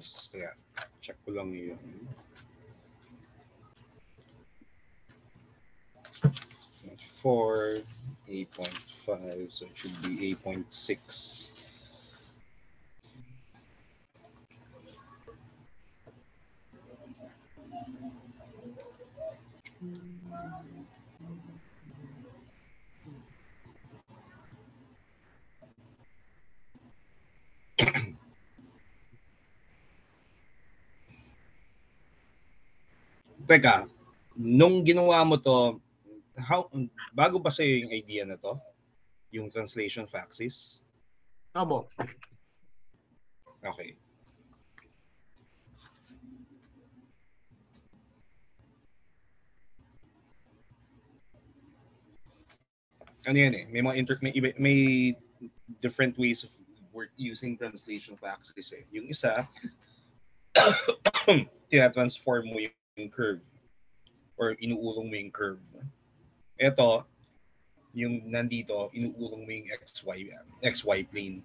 equals, yeah, check ko lang yun. 4, 8.5, so it should be 8.6. Teka, nung ginawa mo to, bago ba sa'yo yung idea na to? Yung translation of axis? Opo. Okay. Ano yan eh, may mga may different ways of using translation of axis eh. Yung isa, tina-transform mo yung curve or inuulong mo yung curve. Ito, yung nandito, inuulong mo yung XY plane.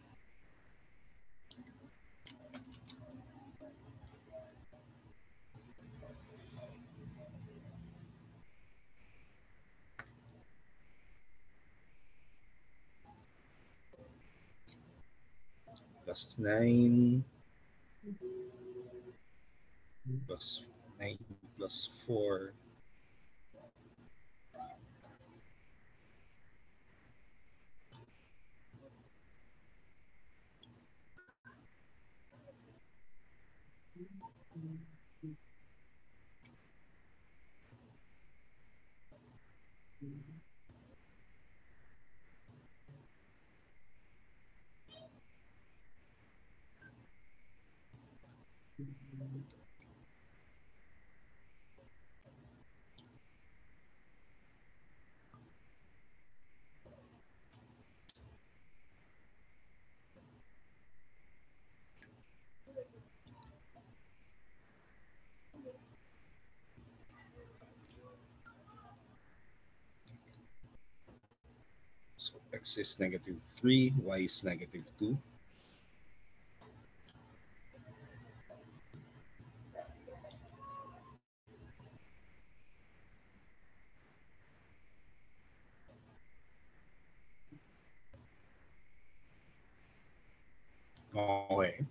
Plus 9 plus 9 plus 4 So x is -3, y is -2. Okay.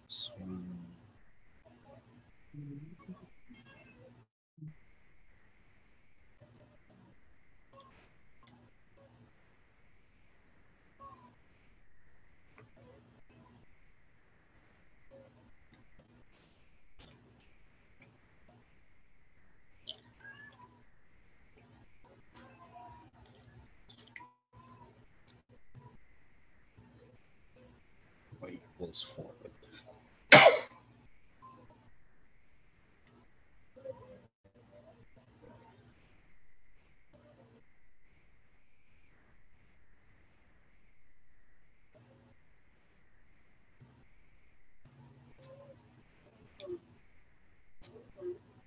So, y equals 4.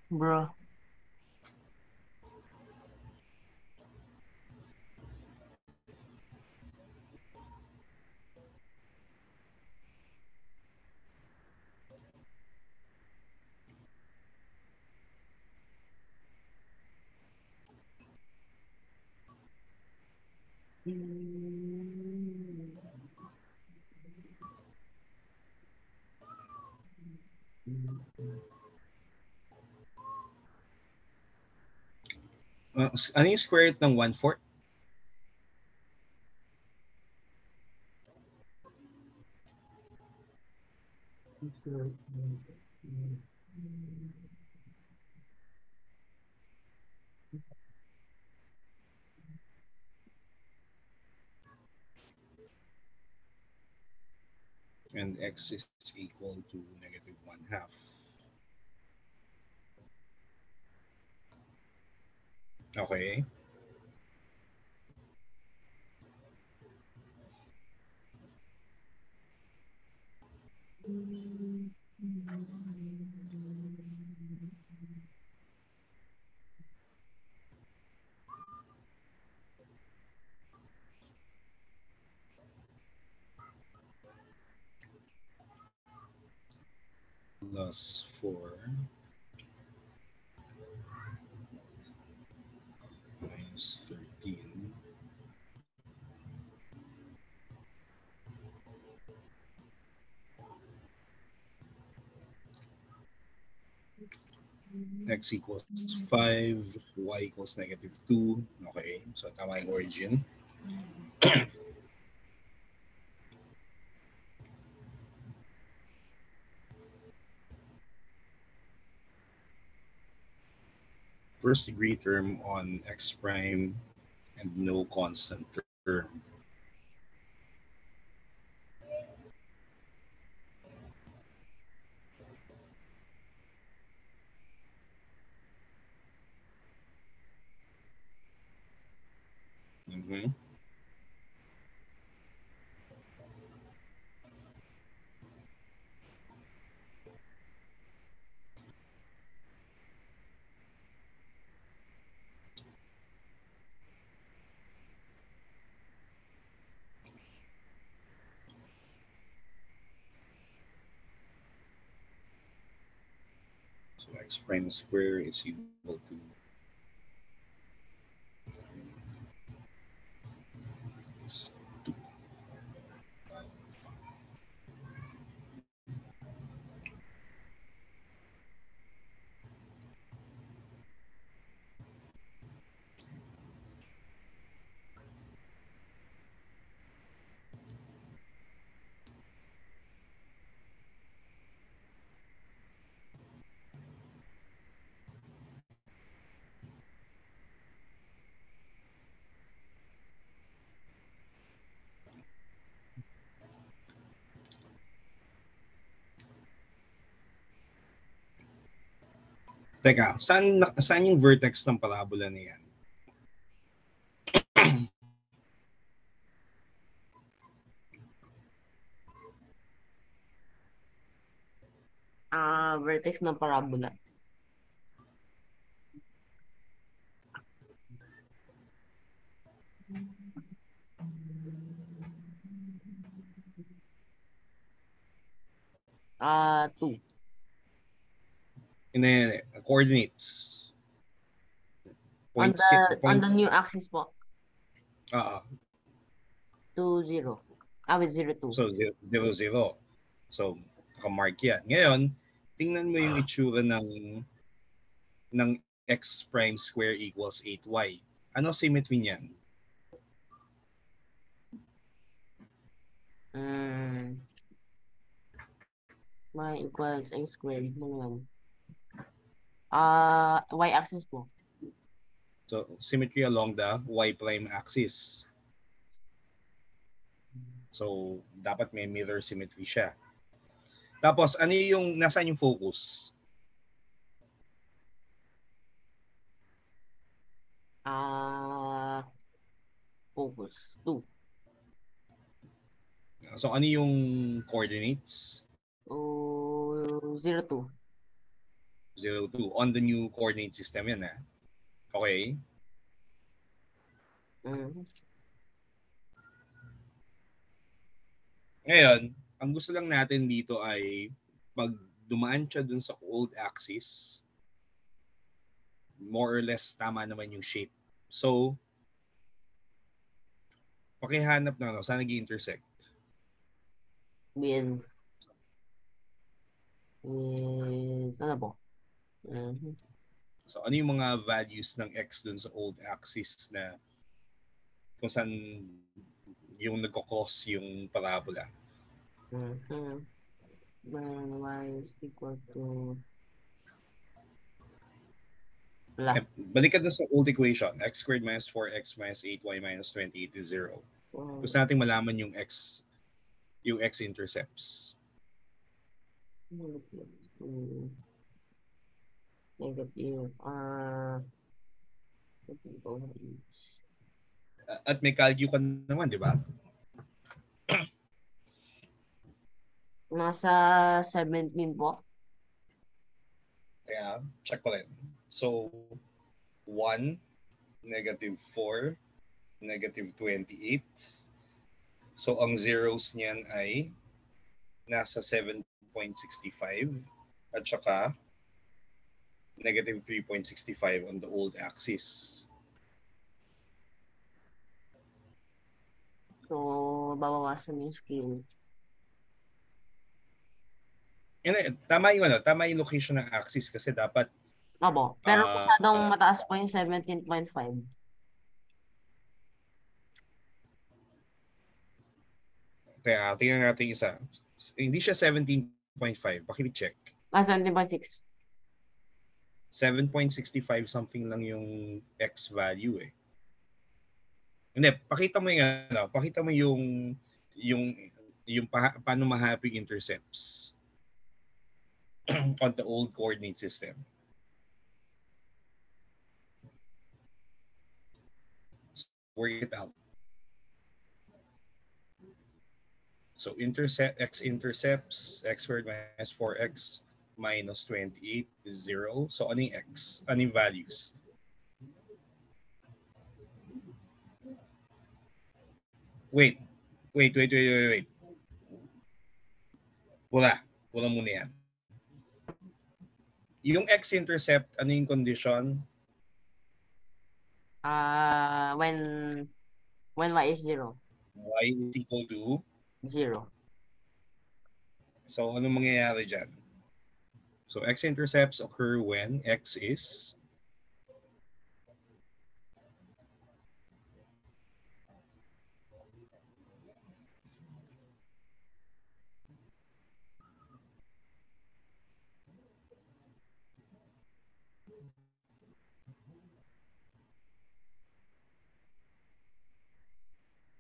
Bro. Ano yung square root ng 1/4? And x is equal to -1/2. Okay. plus 4 minus 13 x equals 5, y equals -2. Okay, so tama yung origin. First degree term on x prime and no constant term. Mm-hmm. So x prime square is equal to Teka, saan yung vertex ng parabola na yan? Vertex ng parabola. Two. Hindi, coordinates. On the new axis po. 2, 0. With 0, 2. So 0, 0. So nakamark yan. Ngayon, tingnan mo yung itsura ng x prime square equals 8y. Ano symmetry niyan? Y equals x squared. Ano yan? Y axis po. So symmetry along the y prime axis. So dapat may mirror symmetry siya. Tapos ano yung nasaan yung focus? Focus 2. So ano yung coordinates? 0, 2. 0, 2. On the new coordinate system yan, ha? Okay. Ngayon, ang gusto lang natin dito ay pag dumaan siya dun sa old axis, more or less tama naman yung shape. So, pakihanap na saan nag-intersect? With ano po? So, ano yung mga values ng x dun sa old axis na kung saan yung nagkakross yung parabola? Y is equal to Balikan na sa old equation. X squared minus 4x minus 8y minus 28 is 0. Gusto natin malaman yung x-intercepts. Negative. At may calcu ka naman, di ba? Nasa 17 po. Kaya, check ko rin. So, 1, -4, -28. So, ang zeros niyan ay nasa 7.65. at saka negative 3.65 on the old axis. So, babawasan yung scale. Tama yung tama yung location ng axis kasi dapat Opo. Pero masyadong mataas po yung 17.5. Kaya tingnan natin isa. Hindi siya 17.5. Paki-check. 17.6. 7.65 something lang yung X value eh. Hindi, pakita mo yung paano mahappy intercepts on the old coordinate system. Work it out. So x-intercepts, x squared minus 4x minus 28 is 0. So ano yung x? Ano yung values? Wait. Wala muna yan. Yung x-intercept, ano yung condition? When y is 0. Y is equal to 0. So, ano mangyayari dyan? So, x-intercepts occur when x is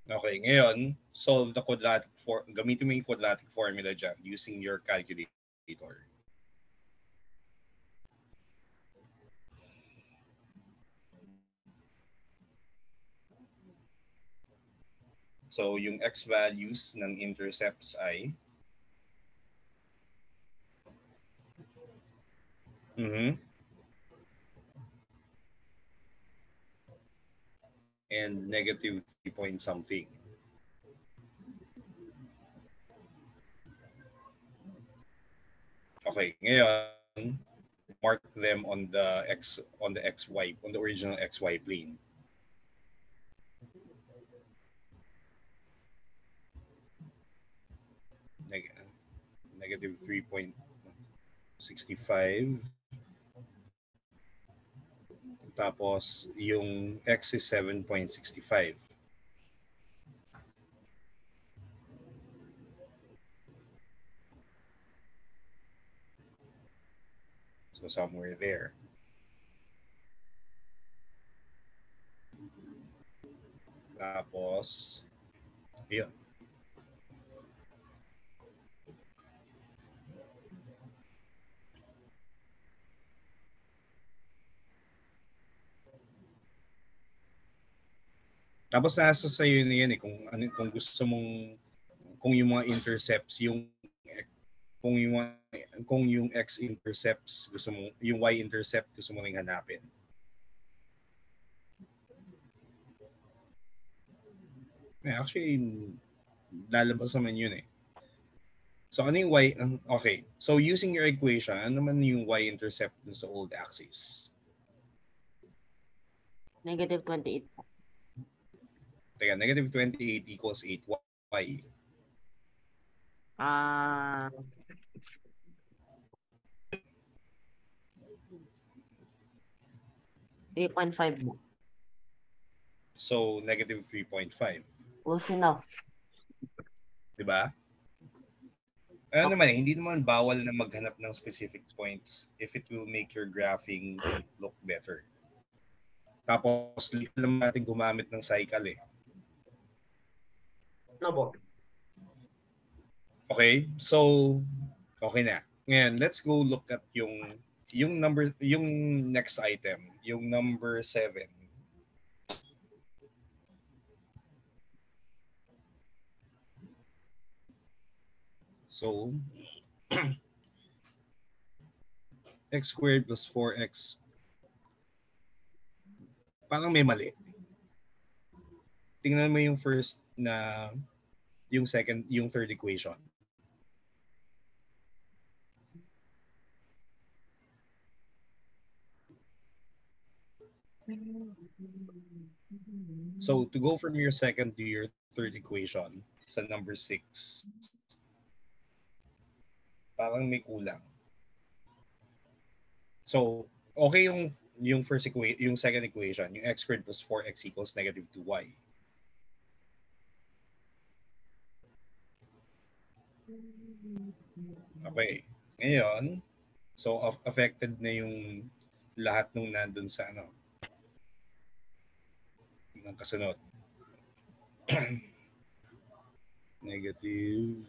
okay, ngayon, solve the gamitin mo yung quadratic formula dyan using your calculator. So, yung x values ng intercepts ay and negative 3 point something. Okay, ngayon, mark them on the original xy plane. Negative 3.65. Tapos, yung x is 7.65. So, somewhere there. Tapos, yun. Tapos nasa sa'yo na yan eh, kung gusto mong, kung yung mga intercepts, kung yung x intercepts gusto mo, yung y intercept gusto mo ring hanapin. Actually, lalabas naman yun eh. So ano yung y? Okay. So using your equation, ano naman yung y intercept dun sa old axis? Negative 28 po. Teka, negative 28 equals 8y. 3.5 mo. So negative 3.5. Close enough. Diba? Ano naman, hindi naman bawal na maghanap ng specific points if it will make your graphing look better. Tapos, legal naman natin gumamit ng cycle eh. No po. Okay? So, okay na. Ngayon, let's go look at yung next item, yung number 7. So, x squared plus 4x. Parang may mali. Tingnan mo yung first na, yung third equation. So to go from your second to your third equation sa number 6, parang may kulang. So, okay yung yung second equation, yung x squared plus 4x equals negative 2y. Okay. Ngayon, so affected na yung lahat nung nandun sa ano, ng kasunod. Negative.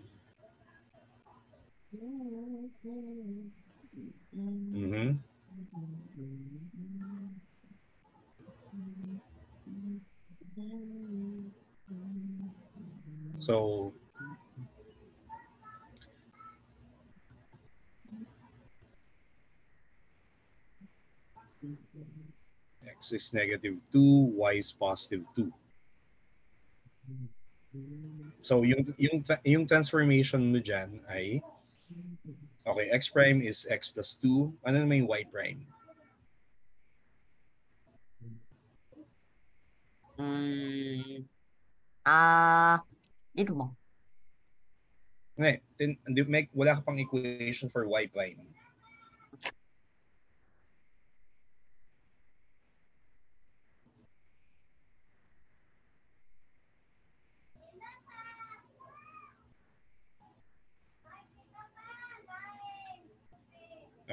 Mm-hmm. So, x is negative 2, y is positive 2. So, yung transformation mo dyan ay, okay, x prime is x plus 2. Ano naman yung y prime? Dito mo. Wala ka pang equation for y prime.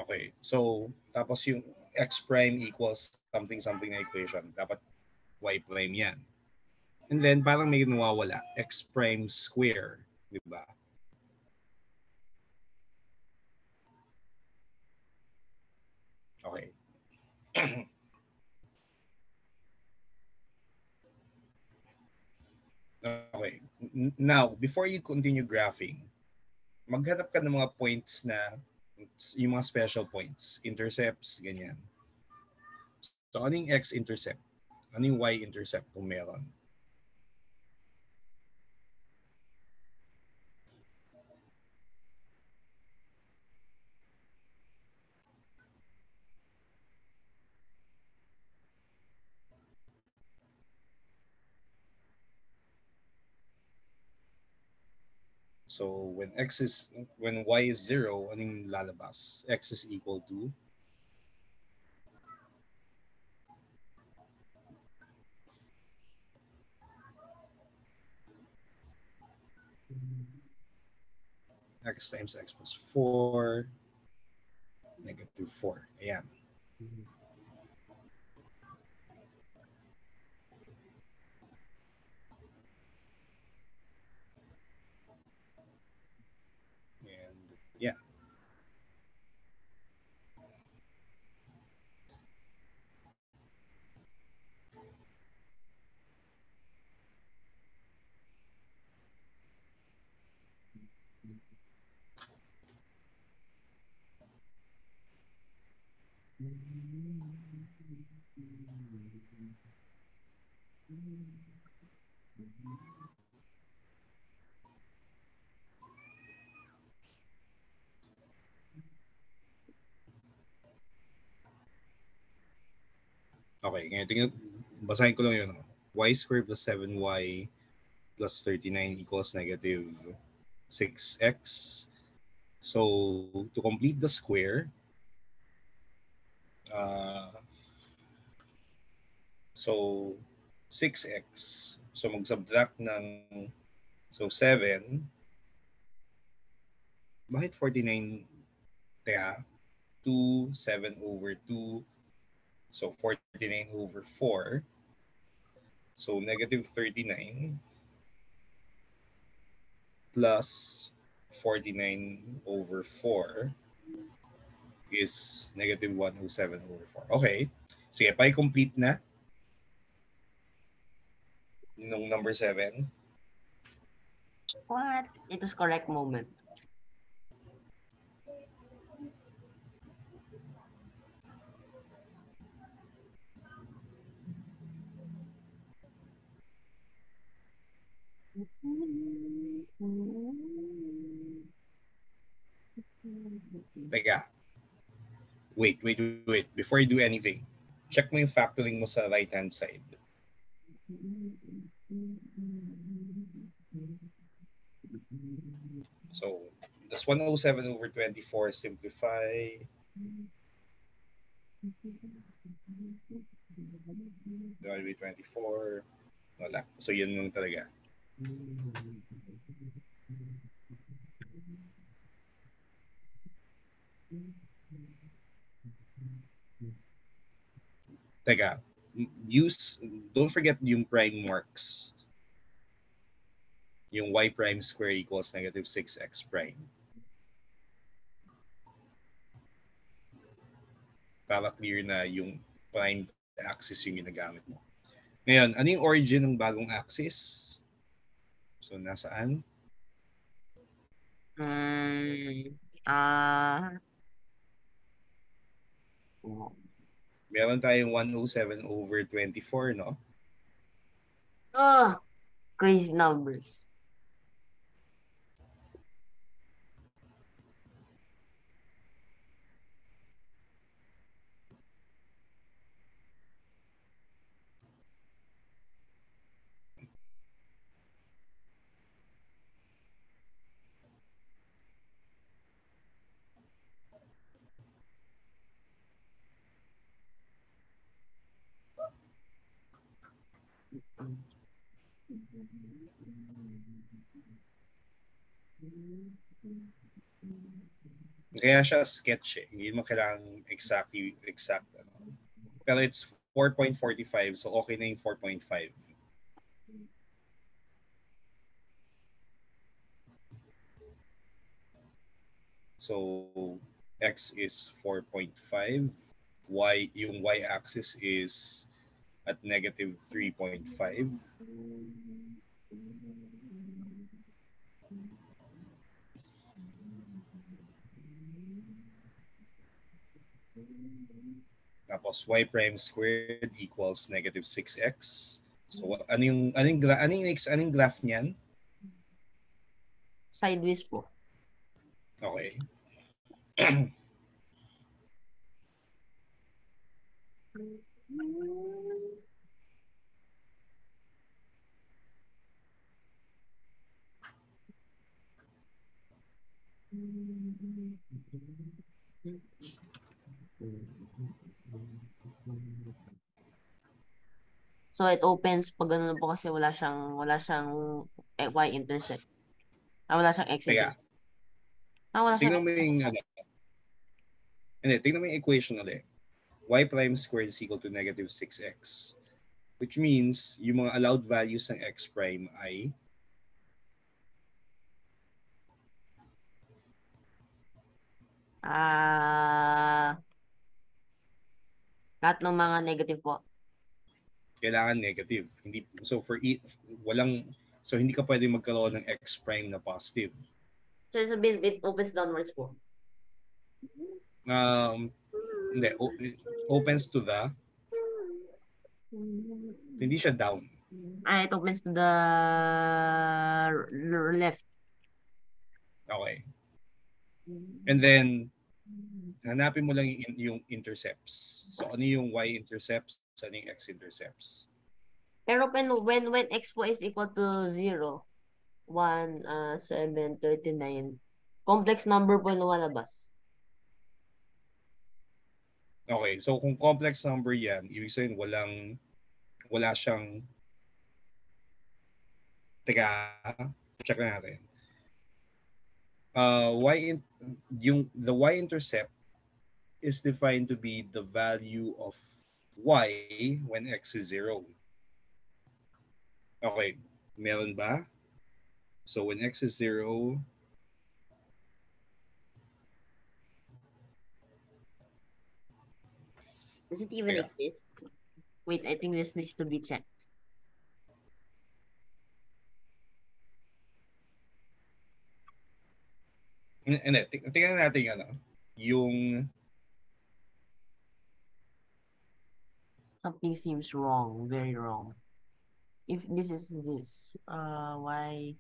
Okay. So, tapos yung x prime equals something something na equation. Dapat y prime yan. And then, parang may nawawala. X prime square. Di ba? Okay. Okay. Now, before you continue graphing, maghanap ka ng mga points na yung mga special points, intercepts, ganyan. So, ano yung x-intercept? Ano yung y-intercept kung meron? So, when y is 0, ano yung lalabas? X is equal to x times x plus 4, negative 4. Ayan. And yeah. Okay, ngayon tingnan, basahin ko lang yun. Y squared plus 7y plus 39 equals negative 6x. So, to complete the square, so 6x. So, mag-subtract ng, so 7. Bakit 49? Teka, 2, 7 over 2. So, 49 over 4. So, negative 39 plus 49 over 4 is negative 107 over 4. Okay. Sige, pa-complete na nung number 7. What? It was correct moment. Teka. Wait. Before you do anything, check mo yung factoring mo sa right-hand side. So, that's 107 over 24, simplify. Divided by 24. Wala. So, yun lang talaga. Teka. Don't forget yung prime marks. Yung y prime square equals negative 6x prime. Para clear na yung prime axis yung ginagamit mo. Ngayon, ano yung origin ng bagong axis? So, nasaan? Meron tayong 107 over 24, no? Crazy numbers. Kaya siya sketch eh. Hindi mo kailangan exact. Ano. Pero it's 4.45, so okay na yung 4.5. So, x is 4.5. Yung y-axis is at negative 3.5. Tapos y prime squared equals negative 6x. So anong graph niyan? Sideways po. Okay. So it opens pag ganun po kasi wala siyang y-intercept. Wala siyang Teka, x-intercept. Wala siyang tingnan mo yung tingnan mo yung equation ulit. Y prime squared is equal to negative 6x. Which means, yung mga allowed values ng x prime ay lahat ng mga negative po. kailangan negative. Hindi hindi ka pwede magkaroon ng x prime na positive. So sabihin it opens downwards po. Hindi, opens to the hindi siya down. It opens to the left. Okay. And then hanapin mo lang yung intercepts. So ano yung y-intercepts, ano yung x-intercepts? Pero when x po is equal to 0, 1, 7, 39, complex number po yung lumalabas. Okay, so kung complex number yan, ibig sabihin wala siyang teka, check na natin. The y-intercept is defined to be the value of y when x is 0. Okay, meron ba? So when x is 0, Does it even exist? Wait, I think this needs to be checked. Hindi, tingnan natin yung Something seems wrong, very wrong. If this is this, why?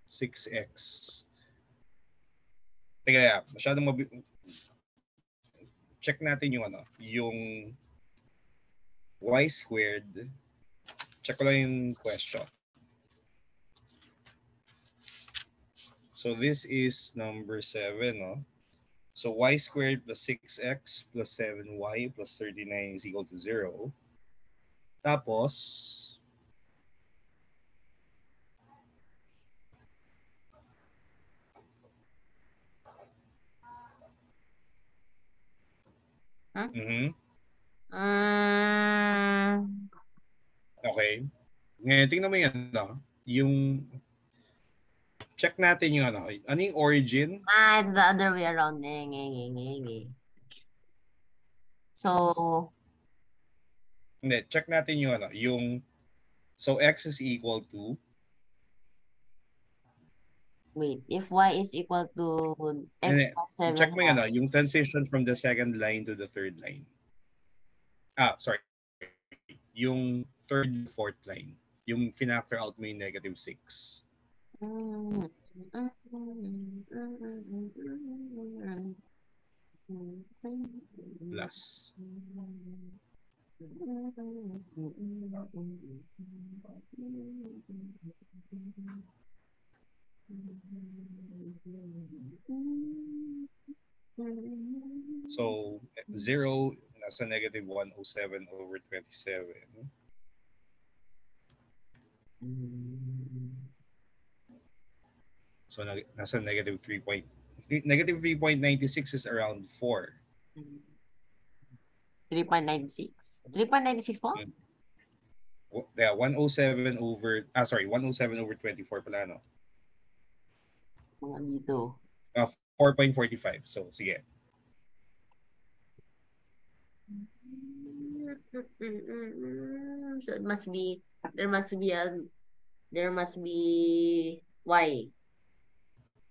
6x. Teka, masyadong check natin yung yung y squared. Check ko lang yung question. So this is number 7, no? So y squared plus 6x plus 7y plus 39 is equal to 0. Tapos, okay. Ngayon, tingnan mo yan, yung check natin yung ano yung origin. It's the other way around. So, Hindi, check natin yung yung so x is equal to wait, if y is equal to x hindi, plus 7 check mo yung yung transition from the second line to the third line. Sorry. Yung third, fourth line. Yung finactor out mo yung negative 6. Plus. So, 0, nasa negative 107 over 27. So, nasa negative 3 point. Negative 3.96 is around 4. 3.96. 3.96 po? Yeah, 107 over, 107 over 24 pala, no? Mga dito. 4.45. So, sige. So, it must be, there must be y.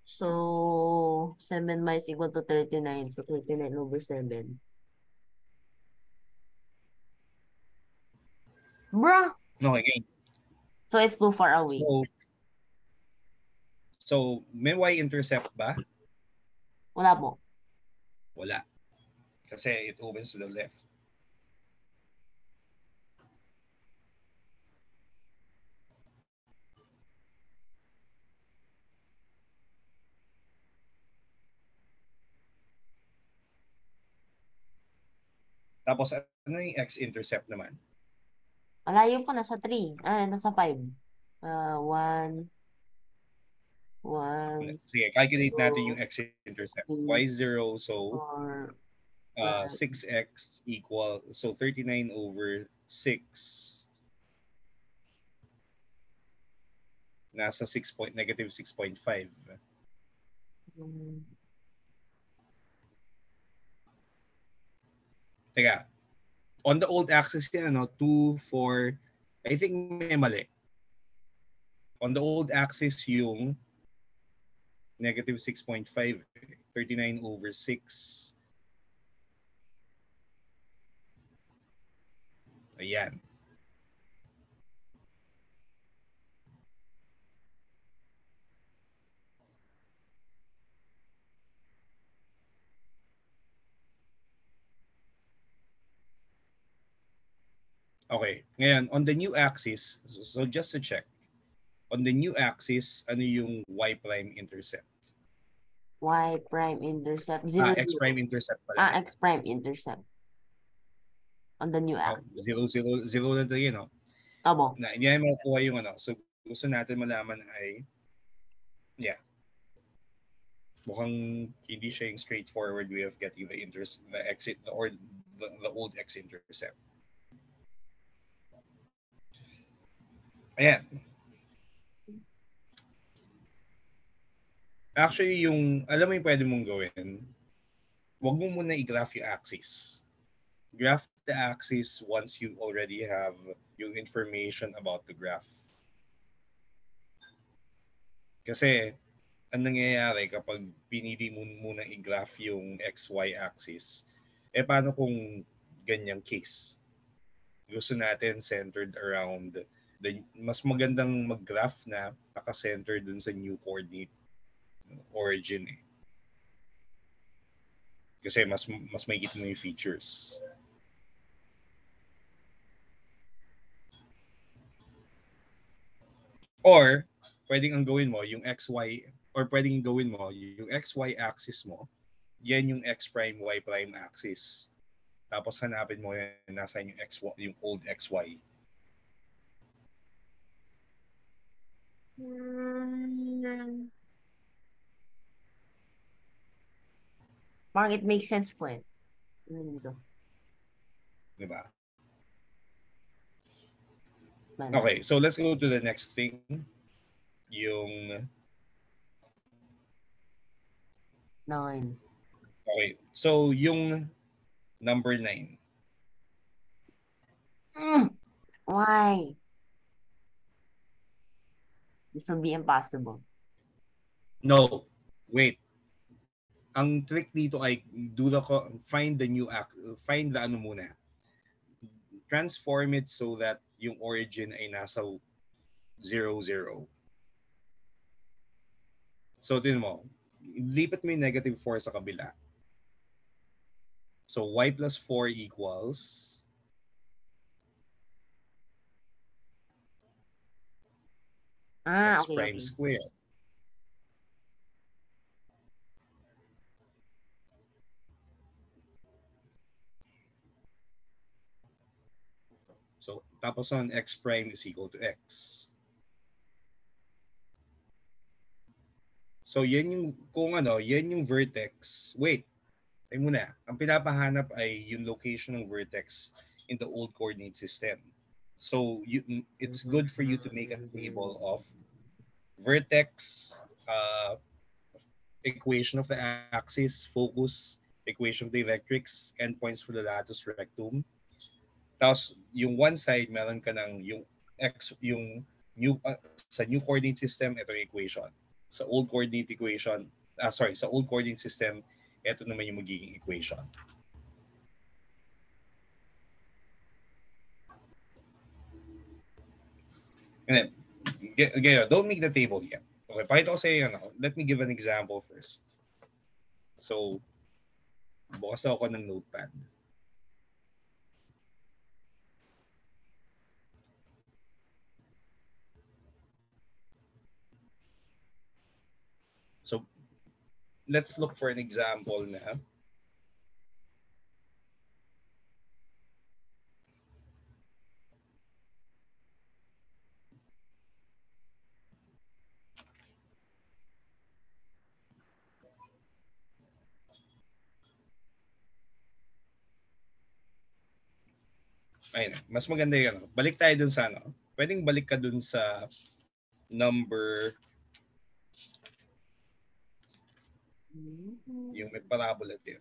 So, 7 y is equal to 39. So, 39 over 7. Bruh! No, again. So, it's too far away. So may y-intercept ba? Wala po. Wala. Kasi it opens to the left. Tapos ano yung x-intercept naman? Malayo po, nasa 3. Nasa 5. 1. Sige, calculate natin yung x-intercept. y0, so 6x equal, so 39 over 6. Nasa negative 6.5. Teka, on the old axis yan, 2, 4, I think may mali. On the old axis yung negative 6.5, 39 over 6. Ayan. Okay. Ngayon, on the new axis, so just to check, on the new axis, ano yung y prime intercept? Y prime intercept. 0, X prime intercept pala. X prime intercept. On the new axis. 0, 0, 0 lang talaga, no? Abo. Na, hindi namin makukuha yung So, gusto natin malaman ay, yeah. Mukhang hindi siya yung straightforward way of getting the exit, or the old x intercept. Ayan. Actually, alam mo yung pwede mong gawin, wag mo muna i-graph yung axis. Graph the axis once you already have yung information about the graph. Kasi, ang nangyayari kapag pinili mo muna i-graph yung XY axis, paano kung ganyang case? Gusto natin centered around mas magandang mag-graph na naka-center dun sa new coordinate origin. Kasi mas makikita mo yung features. Or, pwedeng ang gawin mo, yung XY, or pwedeng gawin mo, yung XY axis mo, yan yung X prime, Y prime axis. Tapos hanapin mo yan, nasaan yung XY, yung old XY. Parang it makes sense po eh. Diba? Man. Okay, so let's go to the next thing. Yung... 9. Okay, so yung number 9. Why? This will be impossible. No, wait. Ang trick dito ay find the ano muna. Transform it so that yung origin ay nasa 0, 0. So, tinan mo, lipat mo yung negative 4 sa kabila. So, y plus 4 equals x Okay, prime okay. squared. So, tapos on x prime is equal to x. So, yan yung vertex. Wait, ay muna. Ang pinapahanap ay yung location ng vertex in the old coordinate system. So, it's good for you to make a table of vertex, equation of the axis, focus, equation of the electrics, endpoints for the latus rectum. Tapos, yung one side, meron ka ng yung sa new coordinate system, ito yung equation. Sa old coordinate system, ito naman yung magiging equation. And then, don't make the table yet. Okay, pakita ko sa iyo, let me give an example first. So, bukas ako ng notepad. So, let's look for an example na ayun, mas maganda yun. Balik tayo dun sa pwedeng balik ka dun sa number yung may parabola din.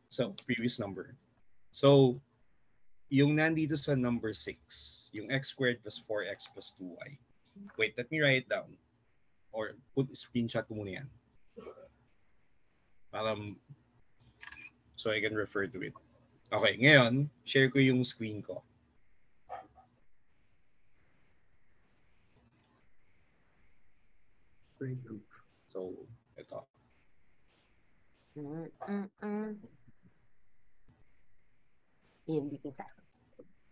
So, previous number. So, yung nandito sa number 6, yung x squared plus 4x plus 2y. Wait, let me write it down. Or screenshot ko muna yan. So I can refer to it. Okay, ngayon, share ko yung screen ko. So, ito. Hindi kita.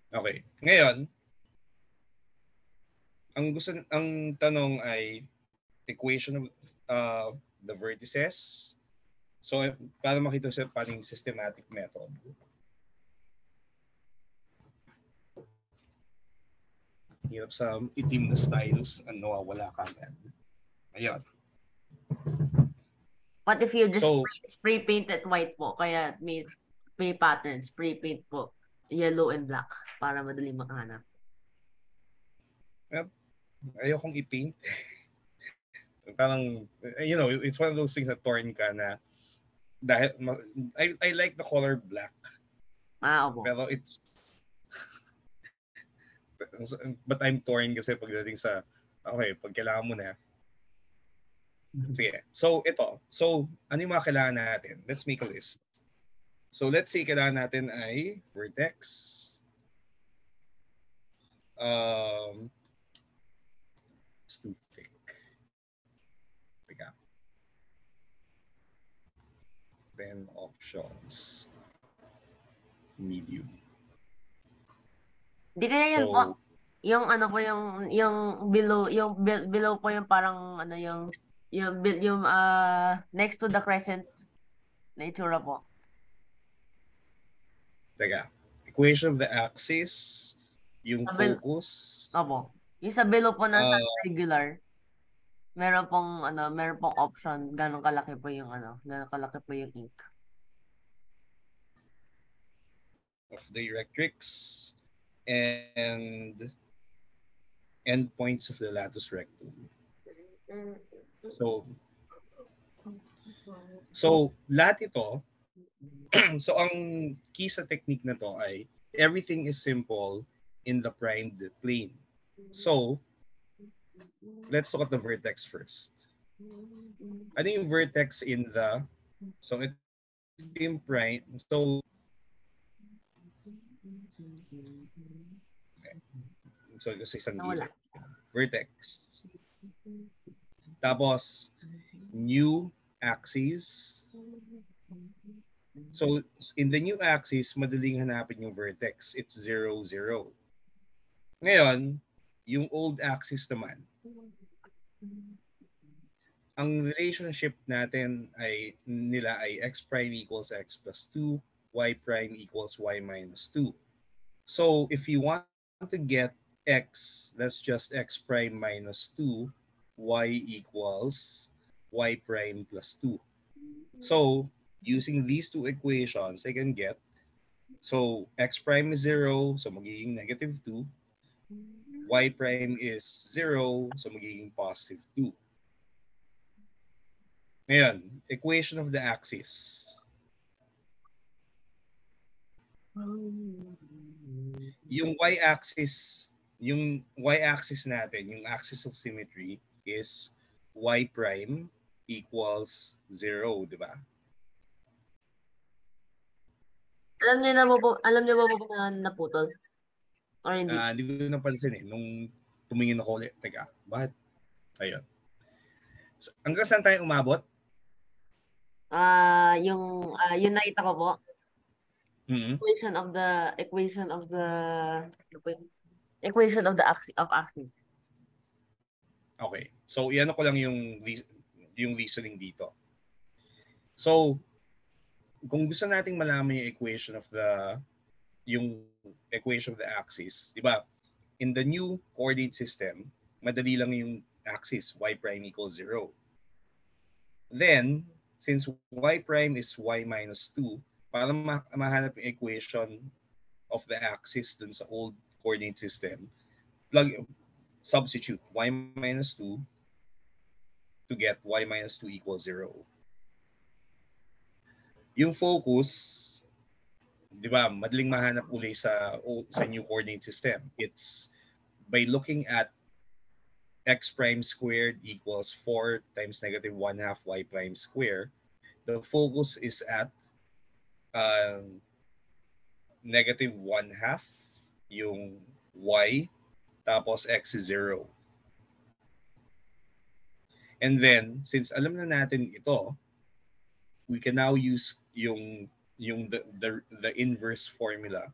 Okay, ngayon, ang tanong ay equation of the vertices. So, para makita sa paning systematic method. Hirap sa itim na stylus, nawawala ka agad. Ayun. What if you just spray paint it white po? Kaya may pattern, spray paint po. Yellow and black para madali makahanap. Ayokong i-paint. Parang, it's one of those things na torn ka na dahil, I like the color black. Opo. Pero but I'm torn kasi pagdating sa, okay, pag kailangan mo na. Sige. So, ito. So, ano yung mga kailangan natin? Let's make a list. So, let's say kailangan natin ay vertex. It's too thick. Teka. open options medium. Di kaya yun po. So, Yung ano po yung below po yung parang ano yung next to the crescent na itsura po. teka. Equation of the axis, yung Sa focus, opo. Yung sa below po na sa uh, regular, meron pong option ganun kalaki po yung ganun kalaki po yung ink. of directrix and endpoints of the latus rectum. So lahat ito, so ang key sa technique na to ay everything is simple in the primed plane. So, let's look at the vertex first. Ano yung vertex in the, so ito yung prime, so, okay. So sa isang gilid. Vertex. Tapos, new axis. So, in the new axis, madaling hanapin yung vertex. It's 0, 0. Ngayon, yung old axis naman, ang relationship natin ay nila ay x prime equals x plus 2, y prime equals y minus 2. So, if you want to get x, that's just x prime minus 2, y equals y prime plus 2. So, using these two equations, I can get, so x prime is 0, so magiging negative 2. Y prime is 0, so magiging positive 2. Ngayon, equation of the axis. Yung y-axis natin, yung axis of symmetry is y prime equals 0, di ba? Alam niyo ba po na naputol? Or hindi? Hindi ko napansin nung tumingin ako ulit. Teka, bakit? Ayun. Hanggang saan tayo umabot? Yung nakita ko po, Mm-hmm. equation of the axis. Okay. So, iyan ko lang yung reasoning dito. So, kung gusto nating malaman yung equation of the axis, di ba? In the new coordinate system, madali lang yung axis, y prime equals 0. Then, since y prime is y minus 2, para mahanap yung equation of the axis dun sa old coordinate system, substitute y minus 2 to get y minus 2 equals 0. Yung focus, di ba, madaling mahanap uli sa new coordinate system. It's by looking at x prime squared equals 4 times negative 1/2 y prime squared. The focus is at negative 1/2 yung y, tapos x is 0. And then, since alam na natin ito, we can now use the inverse formula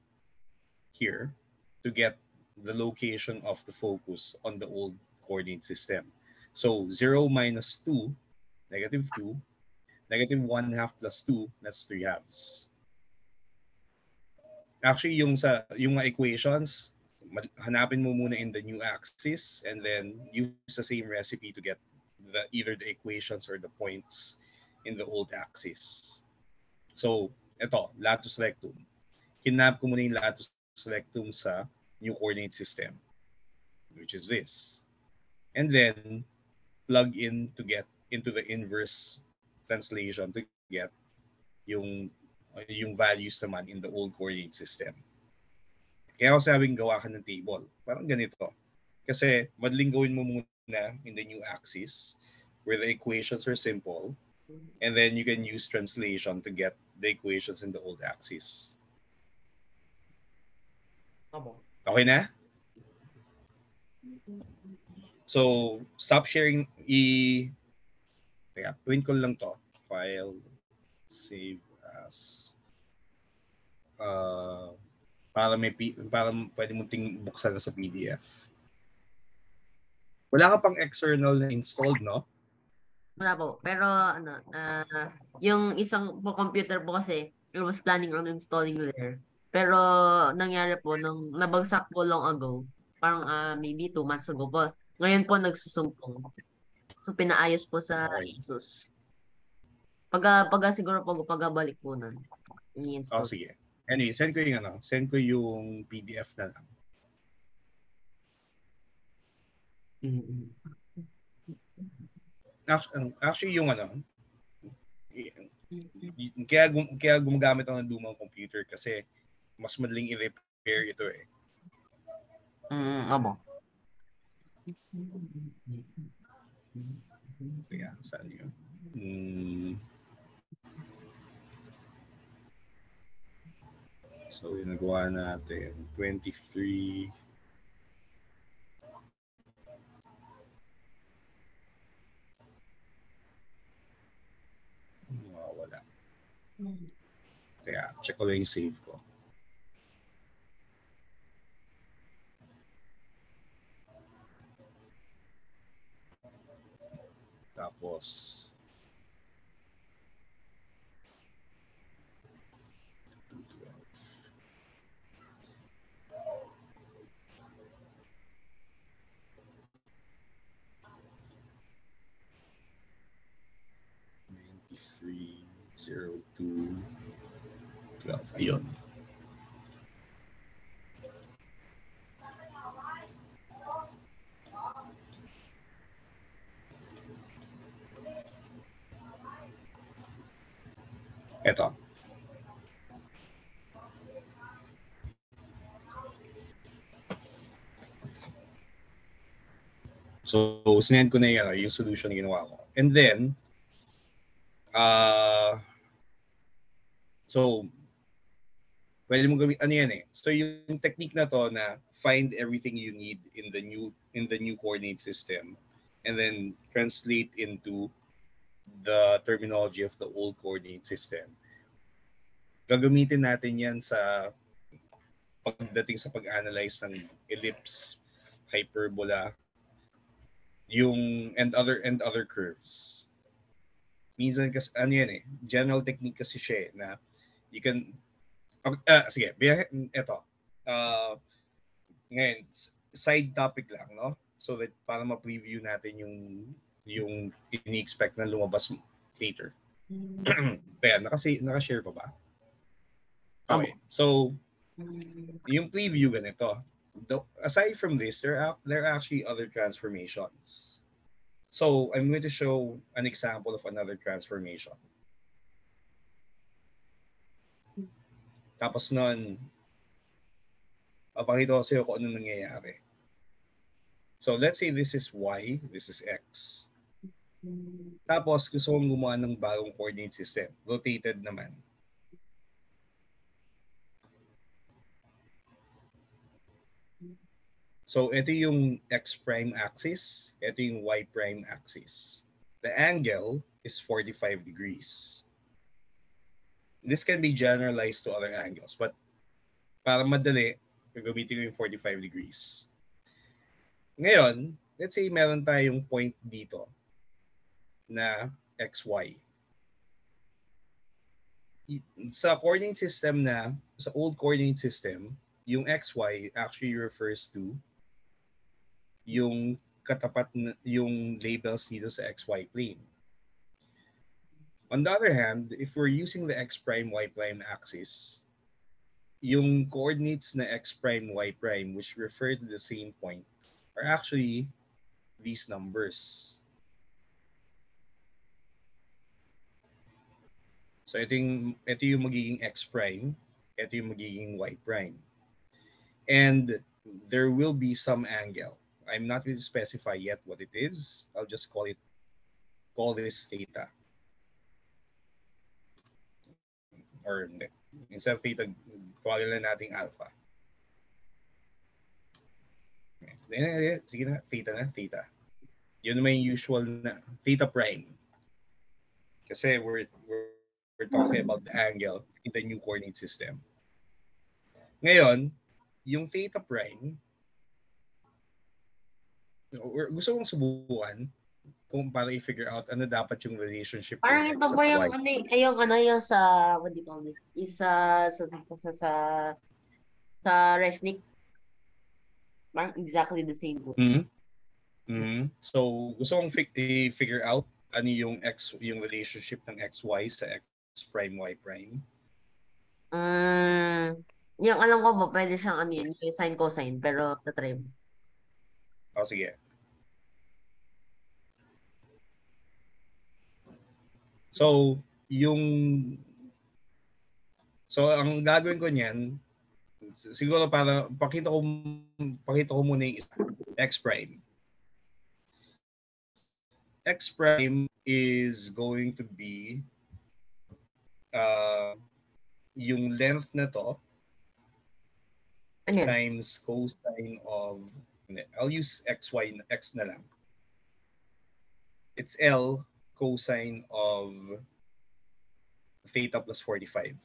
here to get the location of the focus on the old coordinate system. So 0 minus 2, negative 2, negative 1/2 plus 2, that's 3/2. Actually, yung mga equations, hanapin mo muna in the new axis and then use the same recipe to get either the equations or the points in the old axis. So, ito, latus rectum. Hinap ko muna yung latus rectum sa new coordinate system, which is this. And then, plug in to get into the inverse translation to get yung values naman in the old coordinate system. Kaya ako sabing gawa ka ng table. Parang ganito. Kasi madaling gawin mo muna in the new axis where the equations are simple, and then you can use translation to get the equations in the old axis. Okay na? So, stop sharing. Print ko lang to. File. Save as. Para pwede mong buksan na sa PDF. Wala ka pang external na installed, no? Wala po. Pero yung isang po computer po kasi, I was planning on installing there. Pero nangyari po, nung nabagsak po long ago, parang maybe 2 months ago po, ngayon po nagsusumpong. So pinaayos po sa Okay. ASUS. Siguro po pagabalik po nun, i-install. Sige. Anyway, send ko yung PDF na lang. Actually, yung kaya gumagamit ako ng lumang computer kasi mas madaling i-repair ito eh. Abo. Kaya, saan yun? So, yung nagawa natin, 23. Wala. Kaya, check ko lang yung save ko. Tapos, three, 0, 2, 12. Ayun. Ito. So, sinend ko na yung solution na ginawa ko. And then, so, pwede mo gawin, So, yung technique na to na find everything you need in the new coordinate system and then translate into the terminology of the old coordinate system. Gagamitin natin yan sa pagdating sa pag-analyze ng ellipse, hyperbola, and other curves. Minsan kasi general technique kasi siya na you can sige, ito. Ngayon, side topic lang, no? So that para ma-preview natin yung ini-expect na lumabas later. Kaya, nakashare ko ba? Okay. So, yung preview ganito. Aside from this, there are actually other transformations. So, I'm going to show an example of another transformation. Tapos nun, papakita ko sa'yo kung ano nangyayari. So, let's say this is Y, this is X. Tapos, gusto kong gumawa ng bagong coordinate system. Rotated naman. So, ito yung X prime axis. Ito yung Y prime axis. The angle is 45 degrees. This can be generalized to other angles. But, para madali, gagamitin ko yung 45 degrees. Ngayon, let's say meron tayong point dito na XY. Sa coordinate system sa old coordinate system, yung XY actually refers to yung katapat na, yung labels dito sa XY plane. On the other hand, if we're using the X prime, Y prime axis, yung coordinates na X prime, Y prime, which refer to the same point, are actually these numbers. So ito yung magiging X prime, ito yung magiging Y prime. And there will be some angle. I'm not going to specify yet what it is. I'll just call this theta. Or instead of theta, tawagin lang natin alpha. Sige na, theta. Yun naman yung usual na theta prime. Kasi we're we're talking about the angle in the new coordinate system. Ngayon, yung theta prime, gusto kong subukan kung para i-figure out ano dapat yung relationship ng Parang x iba at ba yung y. yung sa, what do you call this? Yung sa Resnick. Parang exactly the same po. So, gusto kong i-figure out ano yung relationship ng xy sa x prime y prime. Yung alam ko ba, pwede siyang ano yun, yung sine cosine, pero tatry mo. Sige. So, ang gagawin ko niyan, siguro para pakita ko muna yung isa, x prime. X prime is going to be yung length na to Ano yan? times cosine of, I'll use x na lang. It's L cosine of theta plus 45.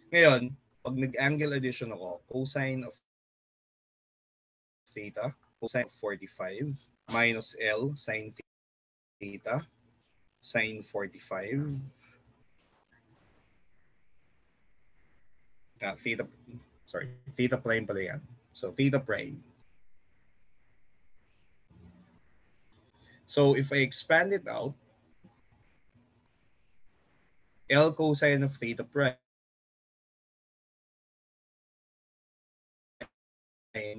Ngayon, pag nag-angle addition ako, cosine of theta, cosine of 45, minus L sine theta, sine 45, theta prime pala yan. So, theta prime. So, if I expand it out, L cosine of theta prime,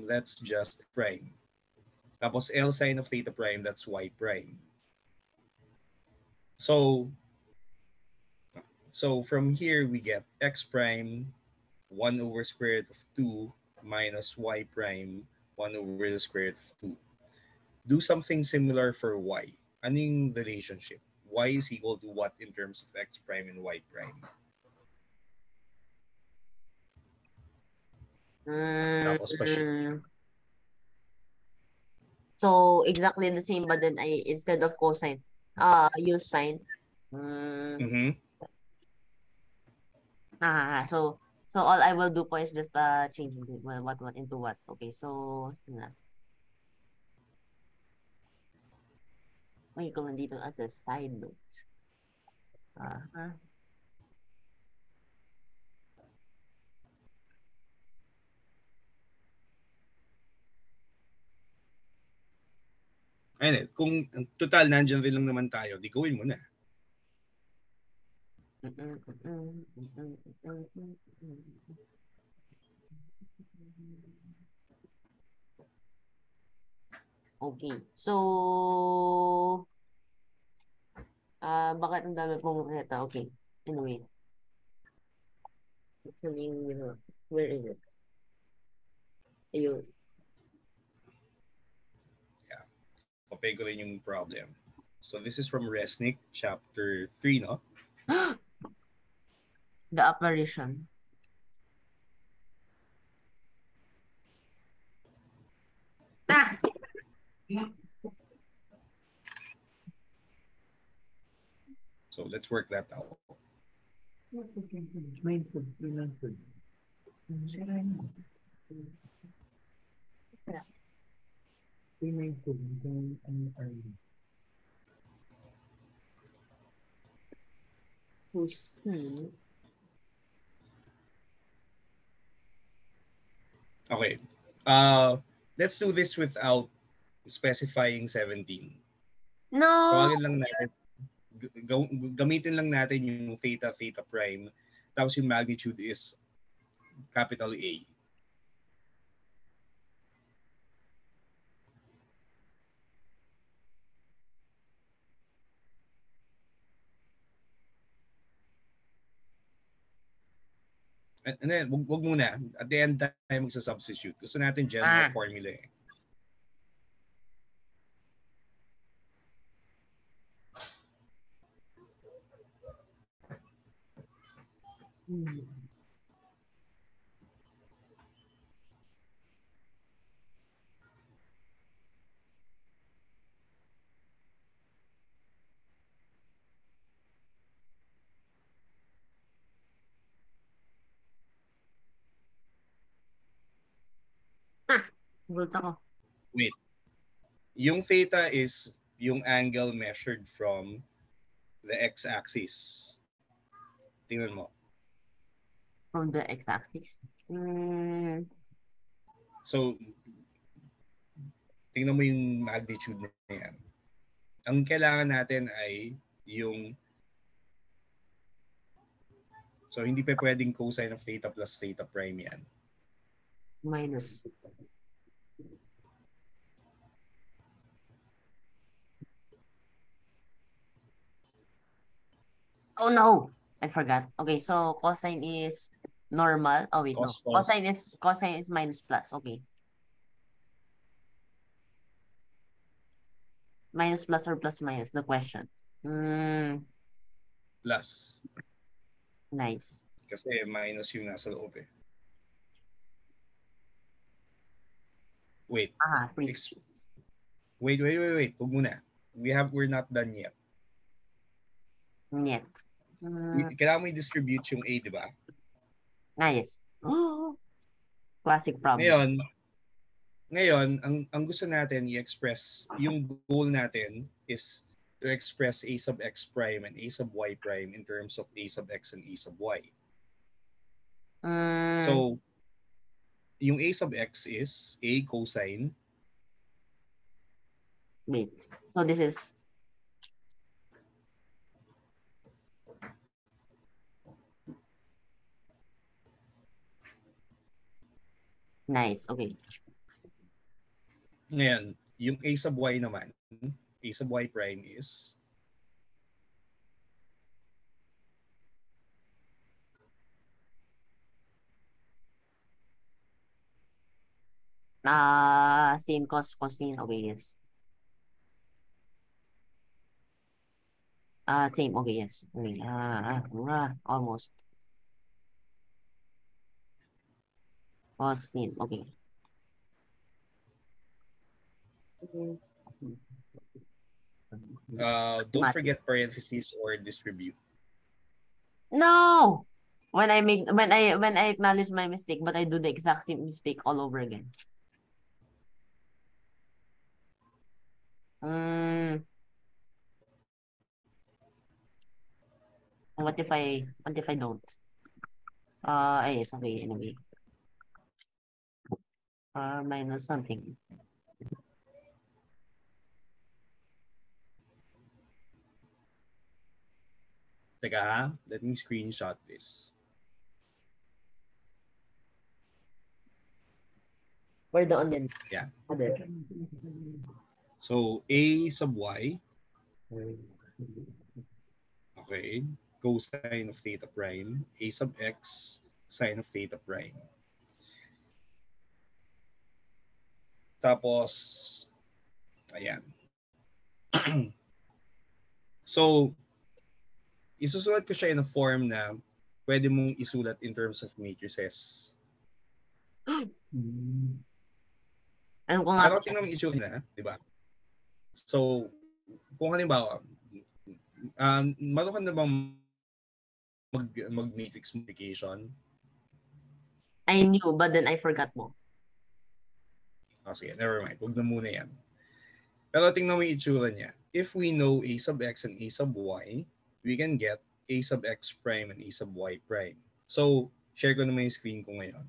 that's just prime. Tapos L sine of theta prime, that's y prime. So from here, we get x prime 1 over square root of 2 minus y prime 1 over the square root of 2. Do something similar for y. Ano yung relationship? Y is equal to what in terms of x prime and y prime? Tapos pa siya. So, exactly the same, but then instead of cosine, use sine. So all I will do po is just change what into what. Okay, so may ko man dito as a side note. Ayun, kung total nandiyan rin lang naman tayo, di gawin mo na. Okay. So, bakit ang dami pong neta? Okay. Anyway. Actually, where is it? Ayun. Yeah. Kopay ko rin yung problem. So this is from Resnick, chapter 3, no? The apparition. So let's work that out. Okay. Let's do this without specifying 17. No! Tawagin lang natin, gamitin lang natin yung theta prime, tapos yung magnitude is capital A. And then, wag muna. At the end tayo magsa-substitute. Gusto natin general formula eh. Gulat ako. Wait. Yung theta is yung angle measured from the x-axis. Tingnan mo. From the x-axis. So, tingnan mo yung magnitude na yan. Ang kailangan natin ay yung... So, hindi pa pwedeng cosine of theta plus theta prime yan. Minus. Oh no! I forgot. Okay, so cosine is normal. Oh wait, no. Cosine is minus plus. Okay. Minus plus or plus minus, the question. Plus. Nice. Kasi minus yung nasa loob eh. Wait. Freeze. Wait. Huwag muna. We're not done yet. Yet. Kailangan mo i-distribute yung A, di ba? Yes. Classic problem. Ngayon, ang gusto natin i-express, yung goal natin is to express A sub x prime and A sub y prime in terms of A sub x and A sub y. So, yung A sub x is A cosine. Wait. So this is... Nice. Okay. Ngayon, yung A sub y naman, A sub y prime is same cosine. Okay, yes. Same. Okay, yes. Okay. Almost. Cosine. Okay. don't forget parentheses or distribute. No! When I acknowledge my mistake, but I do the exact same mistake all over again. What if I don't? Yes, okay, anyway. Minus something. Teka, let me screenshot this. Where the onion? Yeah. Other. So, A sub y. Okay. Cosine of theta prime. A sub x, sine of theta prime. Tapos, ayan. So, isusulat ko siya in a form na pwede mong isulat in terms of matrices. Ano ko nga? Pero tingnan mo yung itsura na, di ba? So, kung halimbawa, marunong ka na bang mag-matrix multiplication? I knew, but then I forgot mo. Sige, never mind. Huwag na muna yan. Pero tingnan mo yung itsura niya. If we know A sub x and A sub y, we can get A sub x prime and A sub y prime. So, share ko naman yung screen ko ngayon.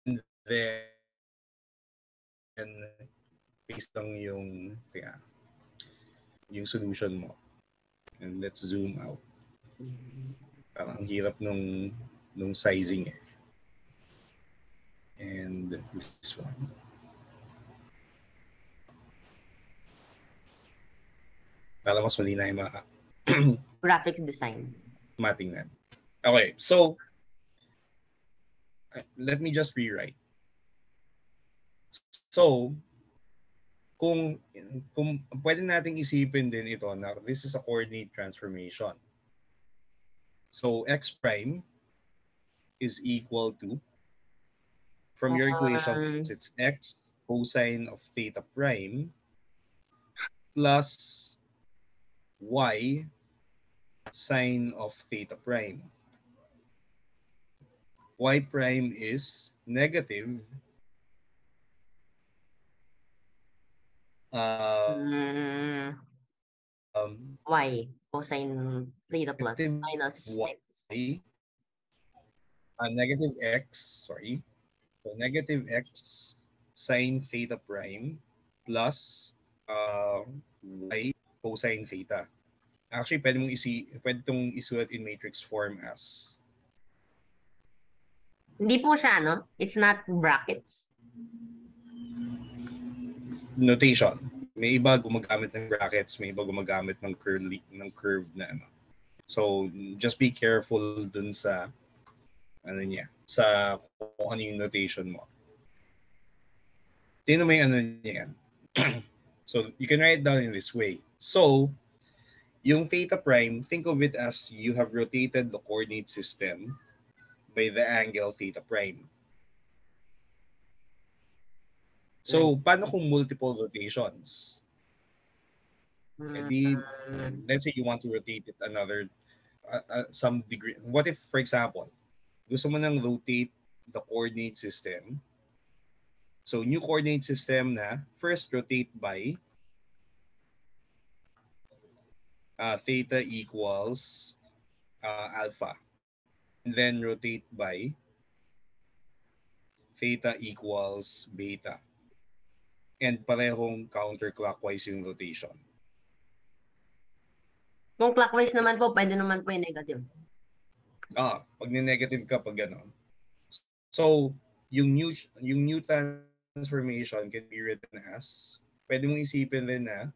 And then, paste lang yung solution mo. And let's zoom out. Parang ang hirap nung sizing eh. And this one. Para mas malina yung mga graphics design. Matingnan. Okay, so let me just rewrite. So, kung pwede nating isipin din ito na this is a coordinate transformation. So, x prime is equal to, from your equation, it's x cosine of theta prime plus y sine of theta prime. Y prime is negative y cosine theta plus minus y, x. negative x, sorry. So negative x sine theta prime plus y cosine theta. Actually, pwede itong isulat in matrix form as Hindi po siya, no? It's not brackets. notation. May iba gumagamit ng brackets, may iba gumagamit ng curve na ano. So, just be careful dun sa sa kung ano yung notation mo. Tingnan mo yung ano niya yan. So, you can write it down in this way. So, yung theta prime, think of it as you have rotated the coordinate system by the angle theta prime. So, paano kung multiple rotations? Let's say you want to rotate it another some degree. What if, for example, gusto mo nang rotate the coordinate system? So, new coordinate system na first rotate by theta equals alpha. And then rotate by theta equals beta. And parehong counterclockwise yung rotation. Kung clockwise naman po, pwede naman po yung negative. Pag negative ka, pag gano'n. So, yung new transformation can be written as, pwede mong isipin din na,